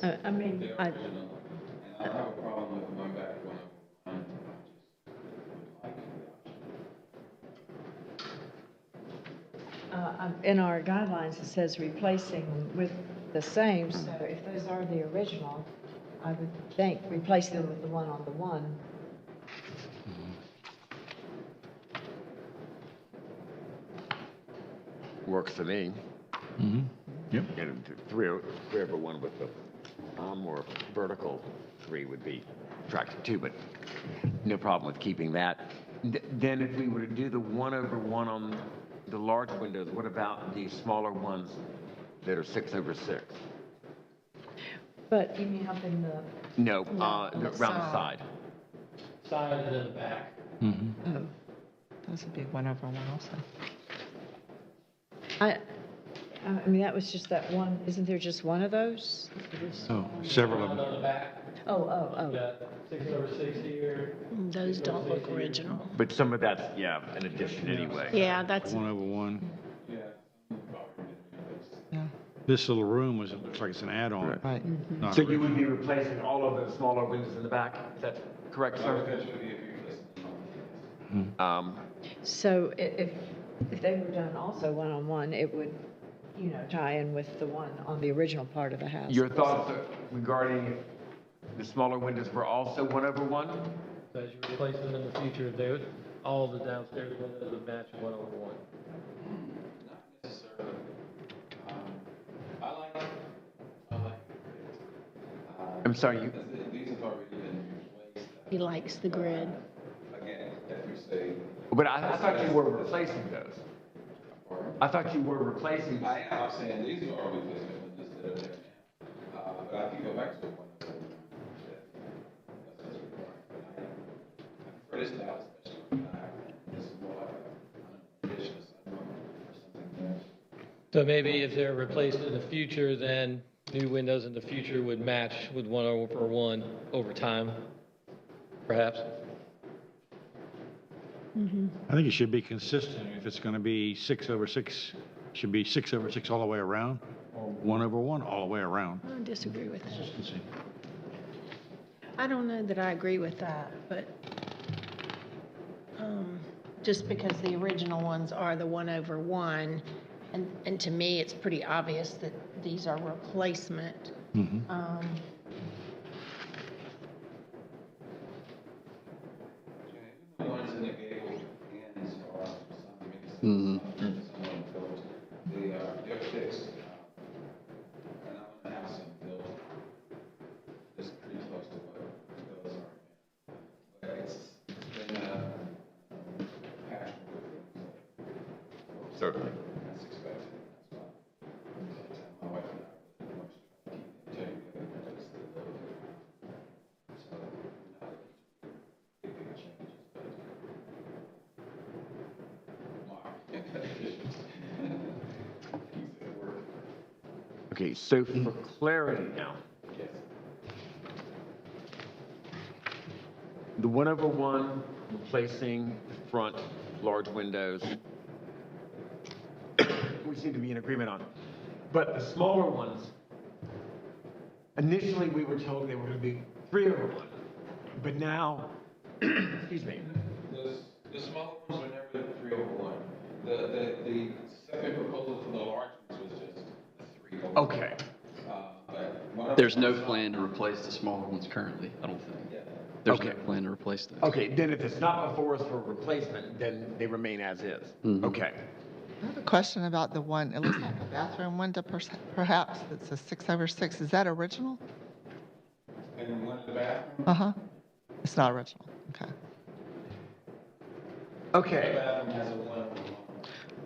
as I mean, They're I, original. And I don't have a problem with going back to 1/1. in our guidelines, it says replacing with the same, so if those are the original, I would think replace them with the one on the one. works for me. Mm-hmm. Yep. And 3/1 with the more vertical 3 would be attractive too, but no problem with keeping that. Then if we were to do the 1/1 on the large windows, what about the smaller ones that are 6/6? But you mean up in the, No, on the around the side. side. Side and then the back. Mm-hmm. Oh, those would be 1/1 also. I mean, that was just that one, isn't there just one of those? Oh, several of On them. the back. Oh, You got 6/6 here. Those don't look original. But some of that's, yeah, an addition anyway. Yeah, that's, 1/1. Yeah, This little room looks like it's an add-on. right. Not So you would be replacing all of the smaller windows in the back? Is that correct, sir? So if they were done also one-on-one, it would, you know, tie in with the one on the original part of the house. Your thoughts regarding the smaller windows were also 1/1? So as you replace them in the future, they would, all the downstairs windows would match 1/1. Not necessarily. I like it. I'm sorry, you, These have already been replaced. he likes the grid. Again, if we say, but I thought you were replacing those. I thought you were replacing. I am, I'm saying these are all replacement windows that are there now. But I can go back to the one that's over. That's required. But I prefer this style, especially when this is more like an addition or something else. So maybe if they're replaced in the future, then new windows in the future would match with 1/1 over time, perhaps? I think it should be consistent. If it's going to be 6/6, it should be 6/6 all the way around, or 1/1 all the way around. I disagree with that. Consistency. I don't know that I agree with that, but just because the original ones are the 1/1, and to me, it's pretty obvious that these are replacement. Mhm. The ones in the gable ends are someone built. They're fixed. And I'm in the house Certainly. That's expected, that's why. My wife and I really much try to keep it together, just the building. So, not big changes, but my additions. Keeps it working. Okay, so for clarity now, Yes. the 1/1 replacing the front large windows, we seem to be in agreement on. But the smaller ones, initially we were told they were going to be 3/1, but now, excuse me, The smaller ones were never 3/1. The second proposal for the large ones was just a 3/1. okay. There's no plan to replace the smaller ones currently, I don't think. Yeah. There's Okay. no plan to replace those. Okay, then if it's not before us for replacement, then they remain as is. Mhm. Okay. I have a question about the one, it looks like a bathroom window perhaps, that's a 6/6. Is that original? And one in the bathroom? Uh-huh. It's not original, okay. The Okay. bathroom has a 1/1.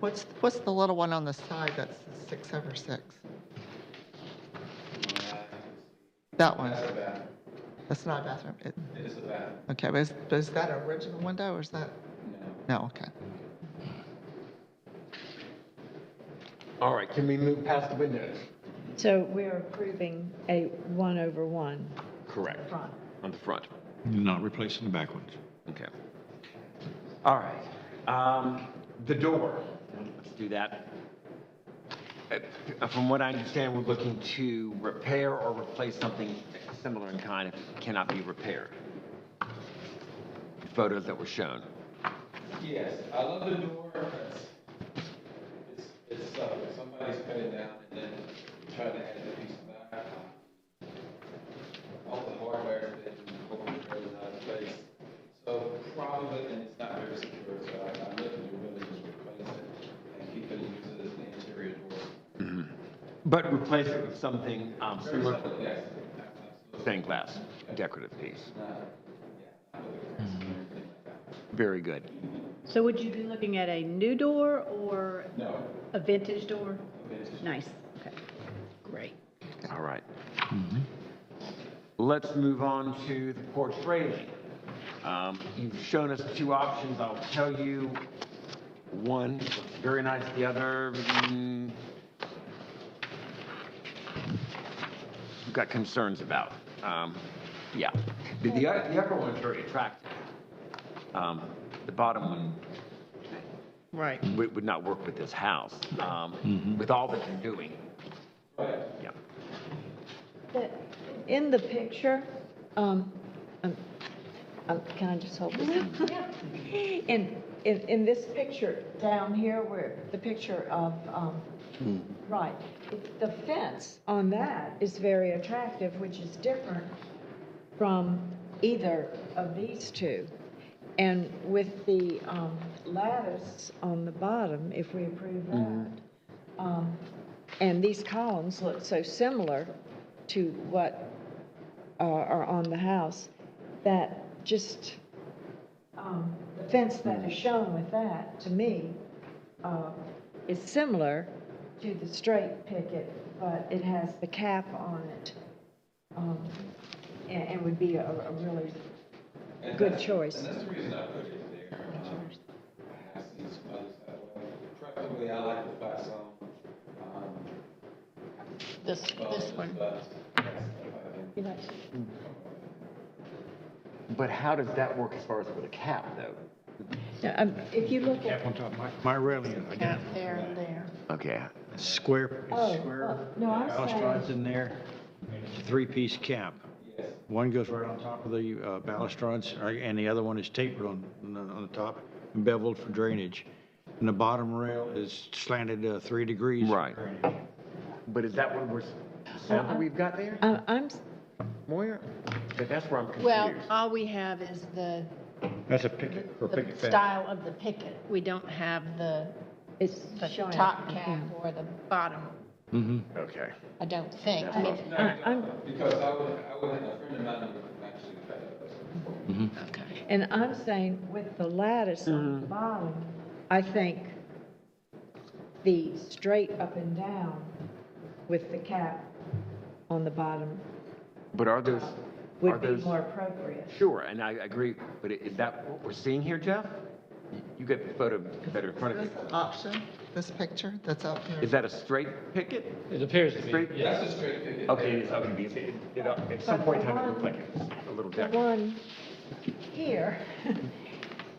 What's the little one on the side that's 6/6? That one, That's a bathroom. that's not a bathroom. It is a bathroom. Okay, but is that an original window or is that? No. No, okay. All right, can we move past the windows? So we're approving a 1/1 Correct. front. On the front. Not replacing the back ones. Okay. All right. The door, let's do that. From what I understand, we're looking to repair or replace something similar in kind if it cannot be repaired. Photos that were shown. Yes, I love the door. It's somebody's cut it down and then tried to add the piece back. All the hardware has been overthrown out of place. So probably, and it's not very secure, so I'm looking to really just replace it and keep it and use it as an interior door. But replace it with something Very similar, simple, yes, absolutely. stained glass, decorative piece. Not with a cracks or anything like that. Very good. So would you be looking at a new door or No, a vintage door? vintage. Nice, okay, great. All right. Let's move on to the porch railing. You've shown us two options. I'll tell you, one looks very nice, the other, we've got concerns about. Yeah. The upper one's very attractive. The bottom one Right. would not work with this house, with all that you're doing. Yeah. In the picture, can I just hold this? In this picture down here, where the picture of, right, the fence on that is very attractive, which is different from either of these two. And with the lattice on the bottom, if we approve that, and these columns look so similar to what are on the house, that just, the fence that is shown with that, to me, is similar to the straight picket, but it has the cap on it, and would be a really And good that's- choice. And that's the reason I put it there. I have seen some others that way. Preferably, I like the Facade. This one. But, yes, if I can. But how does that work as far as with a cap, though? Now, if you look at, Cap on top, my railing, Cap there and there. Okay. square, Oh, square no, I'm balustrades saying- in there. It's a three-piece cap. Yes. One goes right on top of the balustrades, and the other one is tapered on the top, beveled for drainage. And the bottom rail is slanted 3 degrees. for Right. drainage. But is that what we're, sample we've got there? I'm, Moyer? That's where I'm confused. Well, all we have is the That's a picket, for the picket fence. style of the picket. We don't have the it's showing. top cap or the bottom, Mm-hmm. Okay. I don't think. I mean, I'm, Because I would, a friend of mine would actually cut it. Mm-hmm. okay. and I'm saying with the lattice on the bottom, I think the straight up and down with the cap on the bottom But are those, would be more appropriate. sure, and I agree, but is that what we're seeing here, Jeff? You get the photo better in front of you. This option, this picture that's up here. Is that a straight picket? It appears to be. Straight? Yeah. That's a straight picket. Okay, it is, okay, because at some point in time, it looked like it was a little The deck. one here,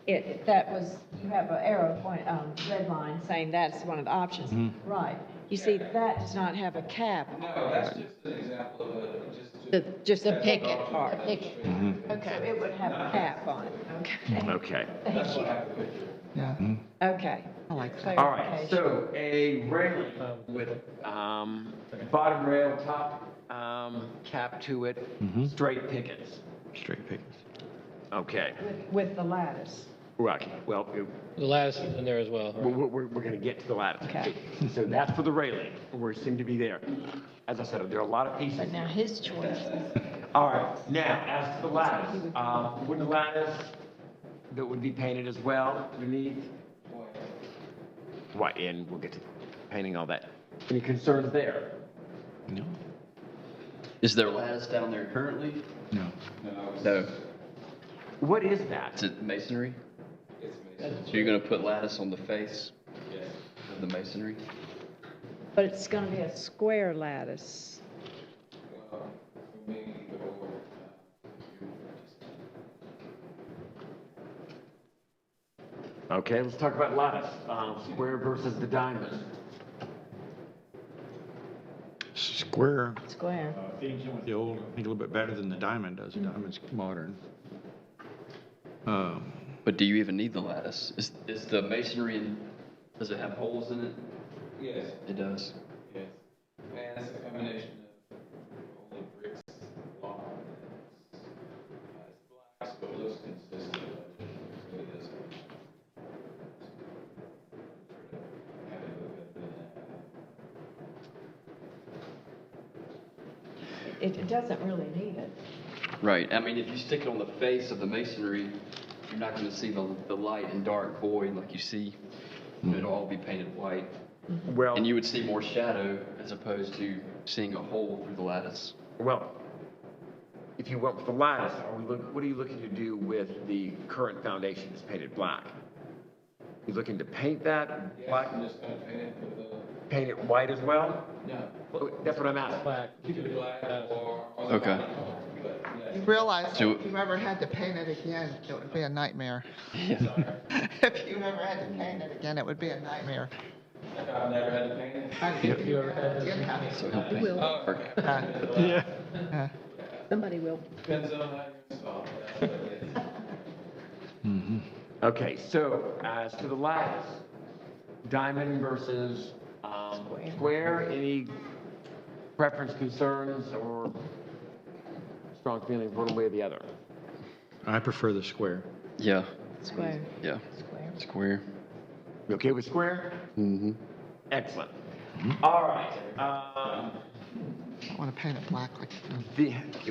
that was, you have an arrow point, red line saying that's one of the options. Right. You see, that does not have a cap. No, that's just an example of Just The the picket, picket part. the picket. So Okay. it would have a cap on it. Okay. Okay. Thank you. Yeah, Okay. I like that. All right, so a railing with bottom rail, top cap to it, straight pickets. Straight pickets. Okay, With the lattice. right, well, The lattice is in there as well. right? we're going to get to the lattice. Okay. So that's for the railing, we seem to be there. As I said, there are a lot of pieces. But now his choice is, All right, now, as to the lattice, wooden lattice that would be painted as well underneath? Right, and we'll get to painting all that. Any concerns there? No. Is there lattice down there currently? No. No. What is that? Is it masonry? It's amazing. So you're gonna put lattice on the face Yes. of the masonry? But it's going to be a square lattice. Well, for me, the whole, Okay, let's talk about lattice, square versus the diamond. Square, Square. the old, I think a little bit better than the diamond does. The diamond's modern. But do you even need the lattice? Is the masonry in, does it have holes in it? yes, It does. yes. And it's a combination of only bricks, block, it's black, so it looks consistent, but it really doesn't. Have it look good. It doesn't really need it. Right, I mean, if you stick it on the face of the masonry, you're not gonna see the light and dark void like you see. It'll all be painted white. Well, And you would see more shadow as opposed to seeing a hole through the lattice. well, if you went with the lattice, what are you looking to do with the current foundation that's painted black? You looking to paint that black, I'm just gonna paint it with paint it white as well? no, Well, that's what I'm asking. Black. either black or on the Okay. bottom, but yes. You realize So- if you ever had to paint it again, it would be a nightmare. Yeah. If you ever had to paint it again, it would be a nightmare. Like I've never had to paint it. If you ever had to. somebody will, Oh, okay. Yeah. somebody will. Depends on how you install it. Okay, so as to the lattice, diamond versus square, any preference, concerns, or strong feelings one way or the other? I prefer the square. Yeah, Square. yeah. Square. Square. You okay with square? Mm-hmm. Excellent. All right. I want to paint it black like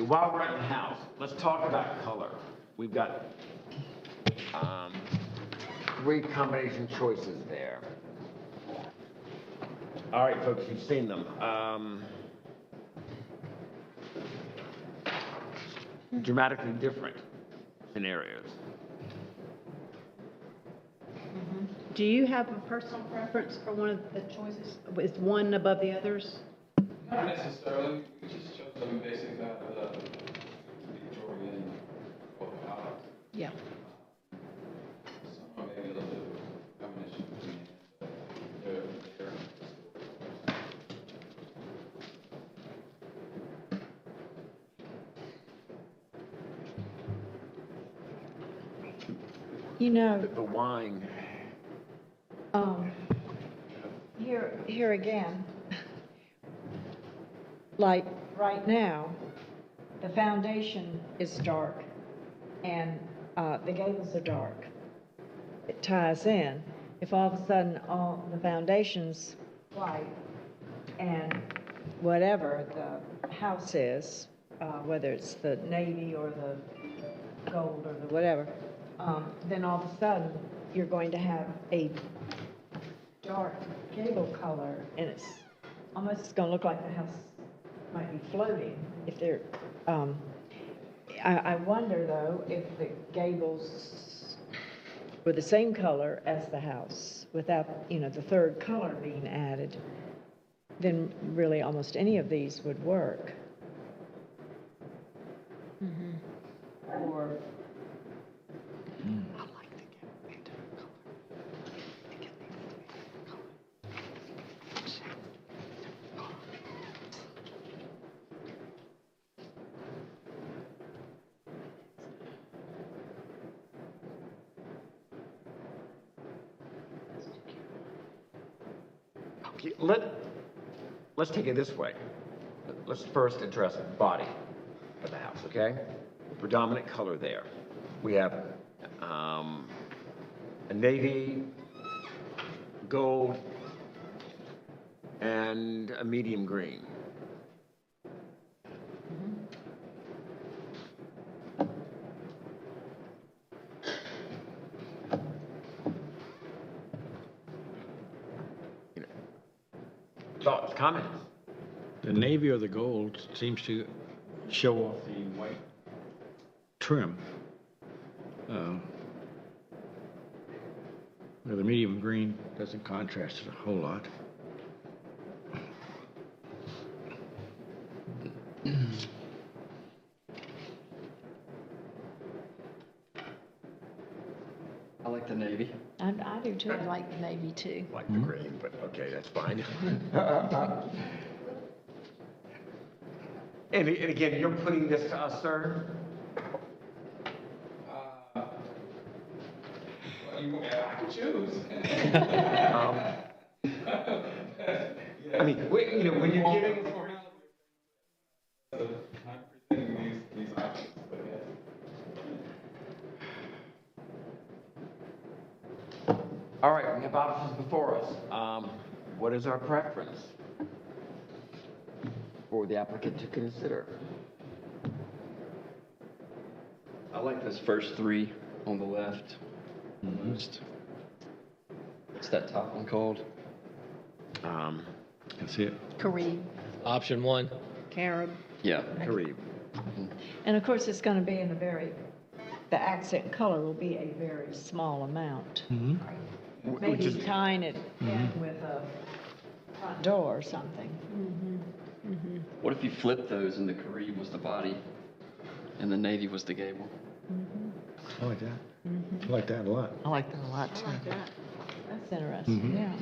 While we're at the house, let's talk about color. We've got 3 combination choices there. All right, folks, you've seen them. Dramatically different scenarios. Do you have a personal preference for one of the choices? Is one above the others? Not necessarily, we just chose something basic out of the Victorian style. Yeah. Some maybe a little bit of combination between, but they're You know, The wine. Here again, like right now, the foundation is dark and the gables are dark. It ties in. If all of a sudden all the foundation's white and whatever the house is, whether it's the navy or the gold or the whatever, then all of a sudden you're going to have a dark gable color, and it's almost going to look like the house might be floating if they're, I wonder though if the gables were the same color as the house without, you know, the third color being added, then really almost any of these would work. Or let's take it this way. Let's first address the body of the house, okay? The predominant color there. We have a navy, gold, and a medium green. Thoughts, comments? The navy or the gold seems to show off the white trim. Where the medium green doesn't contrast it a whole lot. I like the navy. I do too. I like the navy too. Like the green, but okay, that's fine. And again, you're putting this to us, sir? I could choose. I mean, you know, when you're giving... I'm presenting these options, but yes. All right, we have options before us. What is our preference for the applicant to consider? I like those first three on the left. Almost. What's that top one called? That's it. Kareem, Option 1. Carib. Yeah. Kareem. And of course, it's going to be in the accent color will be a very small amount. Maybe tying it in with a front door or something. What if you flipped those and the Kareem was the body and the navy was the gable? I like that. I like that a lot. I like that a lot too. That's interesting, yeah.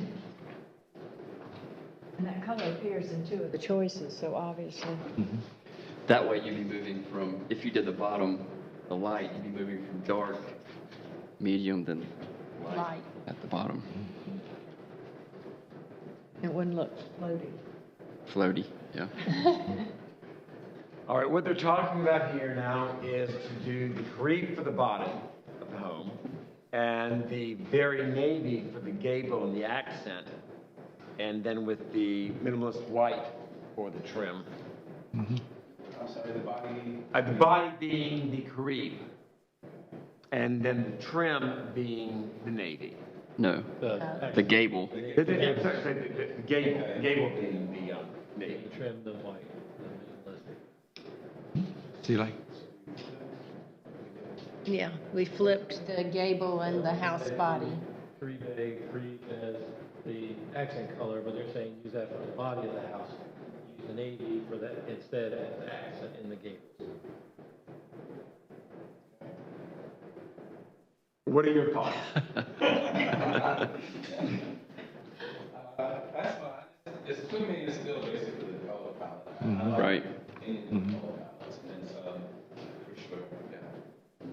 And that color appears in two of the choices, so obviously. That way you'd be moving from, if you did the bottom, the light, you'd be moving from dark, medium, then light at the bottom. It wouldn't look floaty. Floaty, yeah. All right, what they're talking about here now is to do the creep for the bottom of the home and the very navy for the gable and the accent, and then with the minimalist white for the trim. I'm sorry, the body. The body being the creep, and then the trim being the navy. No, the gable. The gable being the navy. Trim the white. See, like, Yeah, we flipped the gable and the house body. 3-bay creep as the accent color, but they're saying use that for the body of the house. Use the navy for that instead as the accent in the gables. What are your thoughts? That's fine. It's to me, it's still basically the color palette. Right. In color palettes, and for sure, yeah.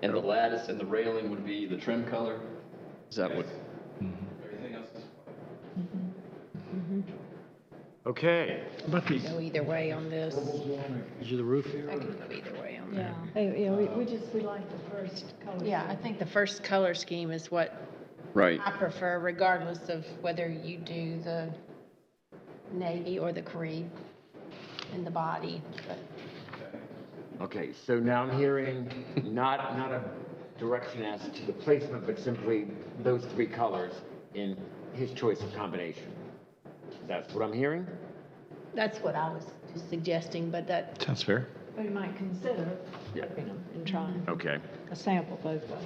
And the lattice and the railing would be the trim color? Is that what? Everything else is Okay. about the Go either way on this. edge of the roof here? I can go either way on Yeah, that. we like the first color. Yeah, I think the first color scheme is what Right. I prefer, regardless of whether you do the navy or the cream in the body. But Okay, so now I'm hearing not a direction as to the placement, but simply those three colors in his choice of combination. That's what I'm hearing? That's what I was just suggesting, but that, Sounds fair. We might consider Yeah. flipping them and trying Okay. a sample both ways.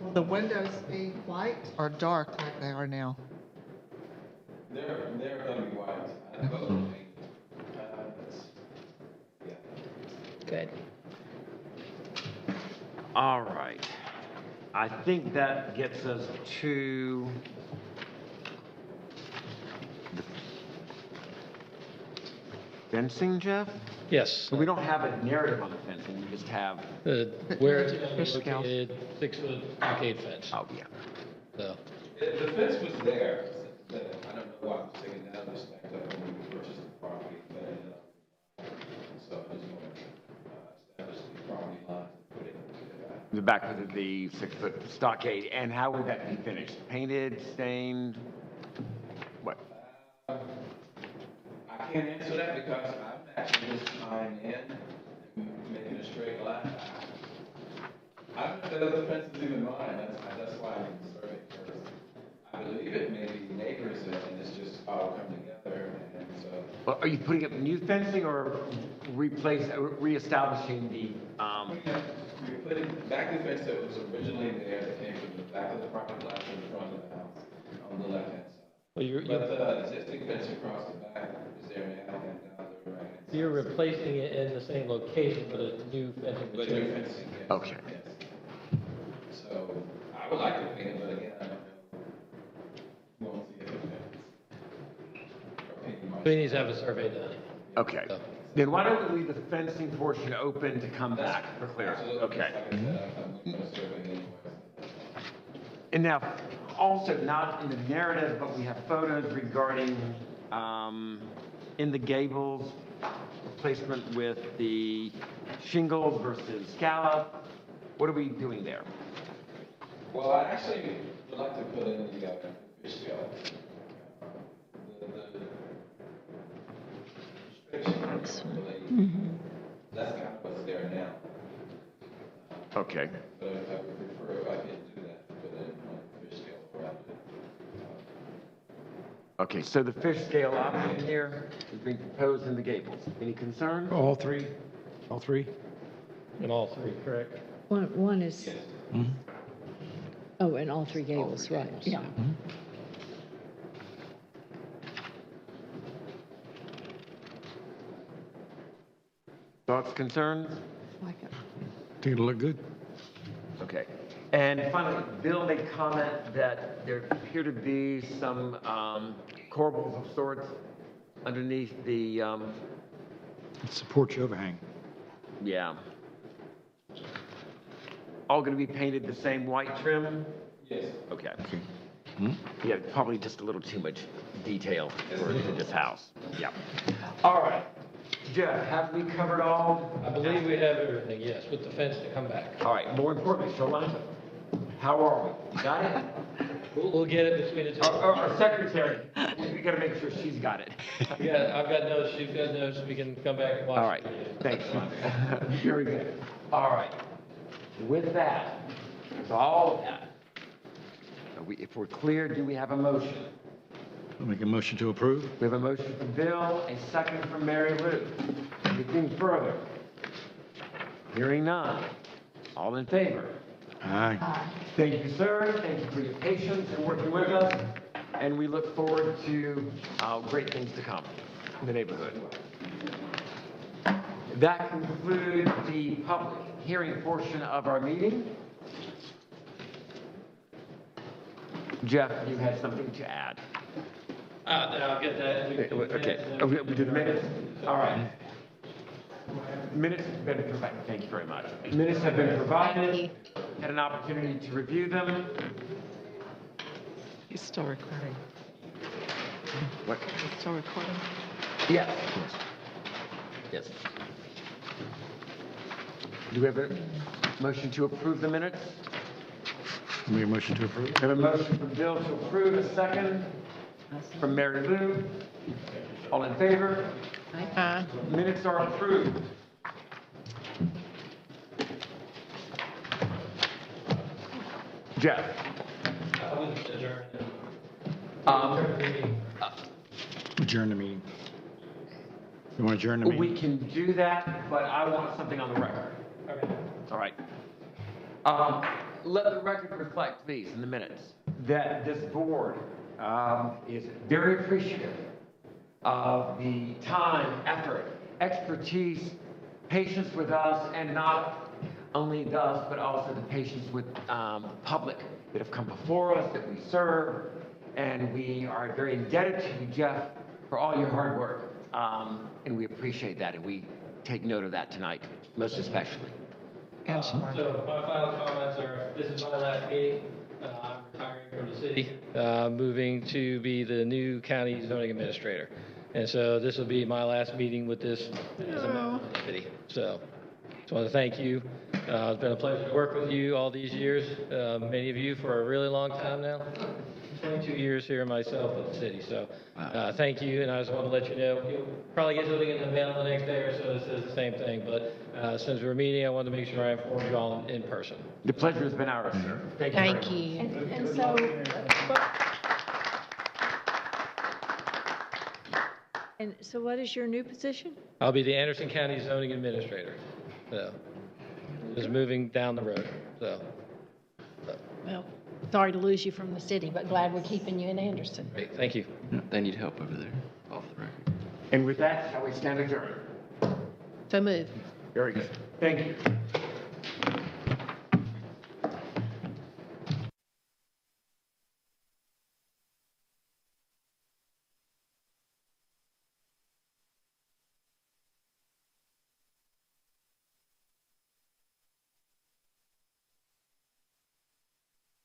Will the windows be white or dark like they are now? They're gonna be white. Both are painted. Yeah. good. All right. I think that gets us to the fencing, Jeff? Yes. So we don't have a narrative on the fencing, we just have, Where it's gonna be Fish scales. located, 6-foot stockade fence. oh, yeah. So, The fence was there, but I don't know why it was taken down, just back up when we purchased the property, but, so I just want to establish the property line, put it back. The back of the 6-foot stockade, and how would that be finished? Painted, stained? What? I can't answer that because I'm actually just tying in and making a straight line. I don't know if the other fence is even mine, that's why I didn't survey first. I believe it may be neighbors and it's just all come together and so. Well, are you putting up new fencing or reestablishing the, We're putting back the fence that was originally there, that came from the back of the property line to the front of the house on the left hand side. well, But the existing fence across the back is there now and down the right hand side. you're replacing it in the same location, but a new fencing But new material. fencing, yes. Okay. Yes. So I would like to paint it, but again, I don't know. We won't see it. We need to have a survey done. okay. Then why don't we leave the fencing portion open to come back for clear? Absolutely. Okay. Like I said, I'm gonna survey anyway. And now, also not in the narrative, but we have photos regarding, in the gables, placement with the shingles versus scallop. What are we doing there? Well, I actually would like to put in the fish scale. The restrictions, that's kind of what's there now. Okay. But I would prefer if I could do that, put in a fish scale around it. Okay, so the fish scale option here is being proposed in the gables. Any concern? All three? All three? In all three, correct? One is, Yes. oh, and all three gables, right, yeah. Thoughts, concerns? Like it. Think it'll look good. Okay. And finally, Bill made comment that there appear to be some corbels of sorts underneath the, It's the porch overhang. yeah. All going to be painted the same white trim? Yes. Okay. Okay. Yeah, probably just a little too much detail for this house. Yeah. All right. Jeff, have we covered all? I believe we have everything, yes, with the fence to come back. All right, more importantly, Shalonda, how are we? Got it? We'll get it between the two. Our secretary, we got to make sure she's got it. Yeah, I've got notes, she's got notes, we can come back and watch. All right, thanks. Very good. All right. With that, with all of that, if we're clear, do we have a motion? I'll make a motion to approve. We have a motion from Bill, a second from Mary Lou. Anything further? Hearing none. All in favor? Aye. Thank you, sir. Thank you for your patience and working with us. And we look forward to great things to come in the neighborhood. That concludes the public hearing portion of our meeting. Jeff, you had something to add. I'll get that. Okay, we did the minutes? All right. Minutes have been provided, thank you very much. Minutes have been provided, had an opportunity to review them. He's still recording. What? He's still recording. Yes. Yes. Do we have a motion to approve the minutes? Make a motion to approve. We have a motion from Bill to approve, a second from Mary Lou. All in favor? Minutes are approved. Jeff? With adjourn. Adjourn the meeting. You want to adjourn the meeting? We can do that, but I want something on the record. Okay. All right. Let the record reflect, please, in the minutes, that this board is very appreciative of the time, effort, expertise, patience with us, and not only us, but also the patience with public that have come before us, that we serve. And we are very indebted to you, Jeff, for all your hard work. And we appreciate that, and we take note of that tonight, most especially. And So my final comments are, this is my last meeting. I'm retiring from the city, moving to be the new county zoning administrator. And so this will be my last meeting with this as a member of the city. So just want to thank you. It's been a pleasure to work with you all these years, many of you for a really long time now. 22 years here myself with the city, so thank you, and I just want to let you know, you'll probably get something in the mail the next day or so that says the same thing, but since we're meeting, I wanted to make sure I informed you all in person. The pleasure has been ours, sir. Thank you very much. Thank you. And so, And so what is your new position? I'll be the Anderson County zoning administrator, so, just moving down the road, so. Well, sorry to lose you from the city, but glad we're keeping you in Anderson. Great, thank you. They need help over there, off the record. And with that, shall we stand adjourned? So move. Very good. Thank you.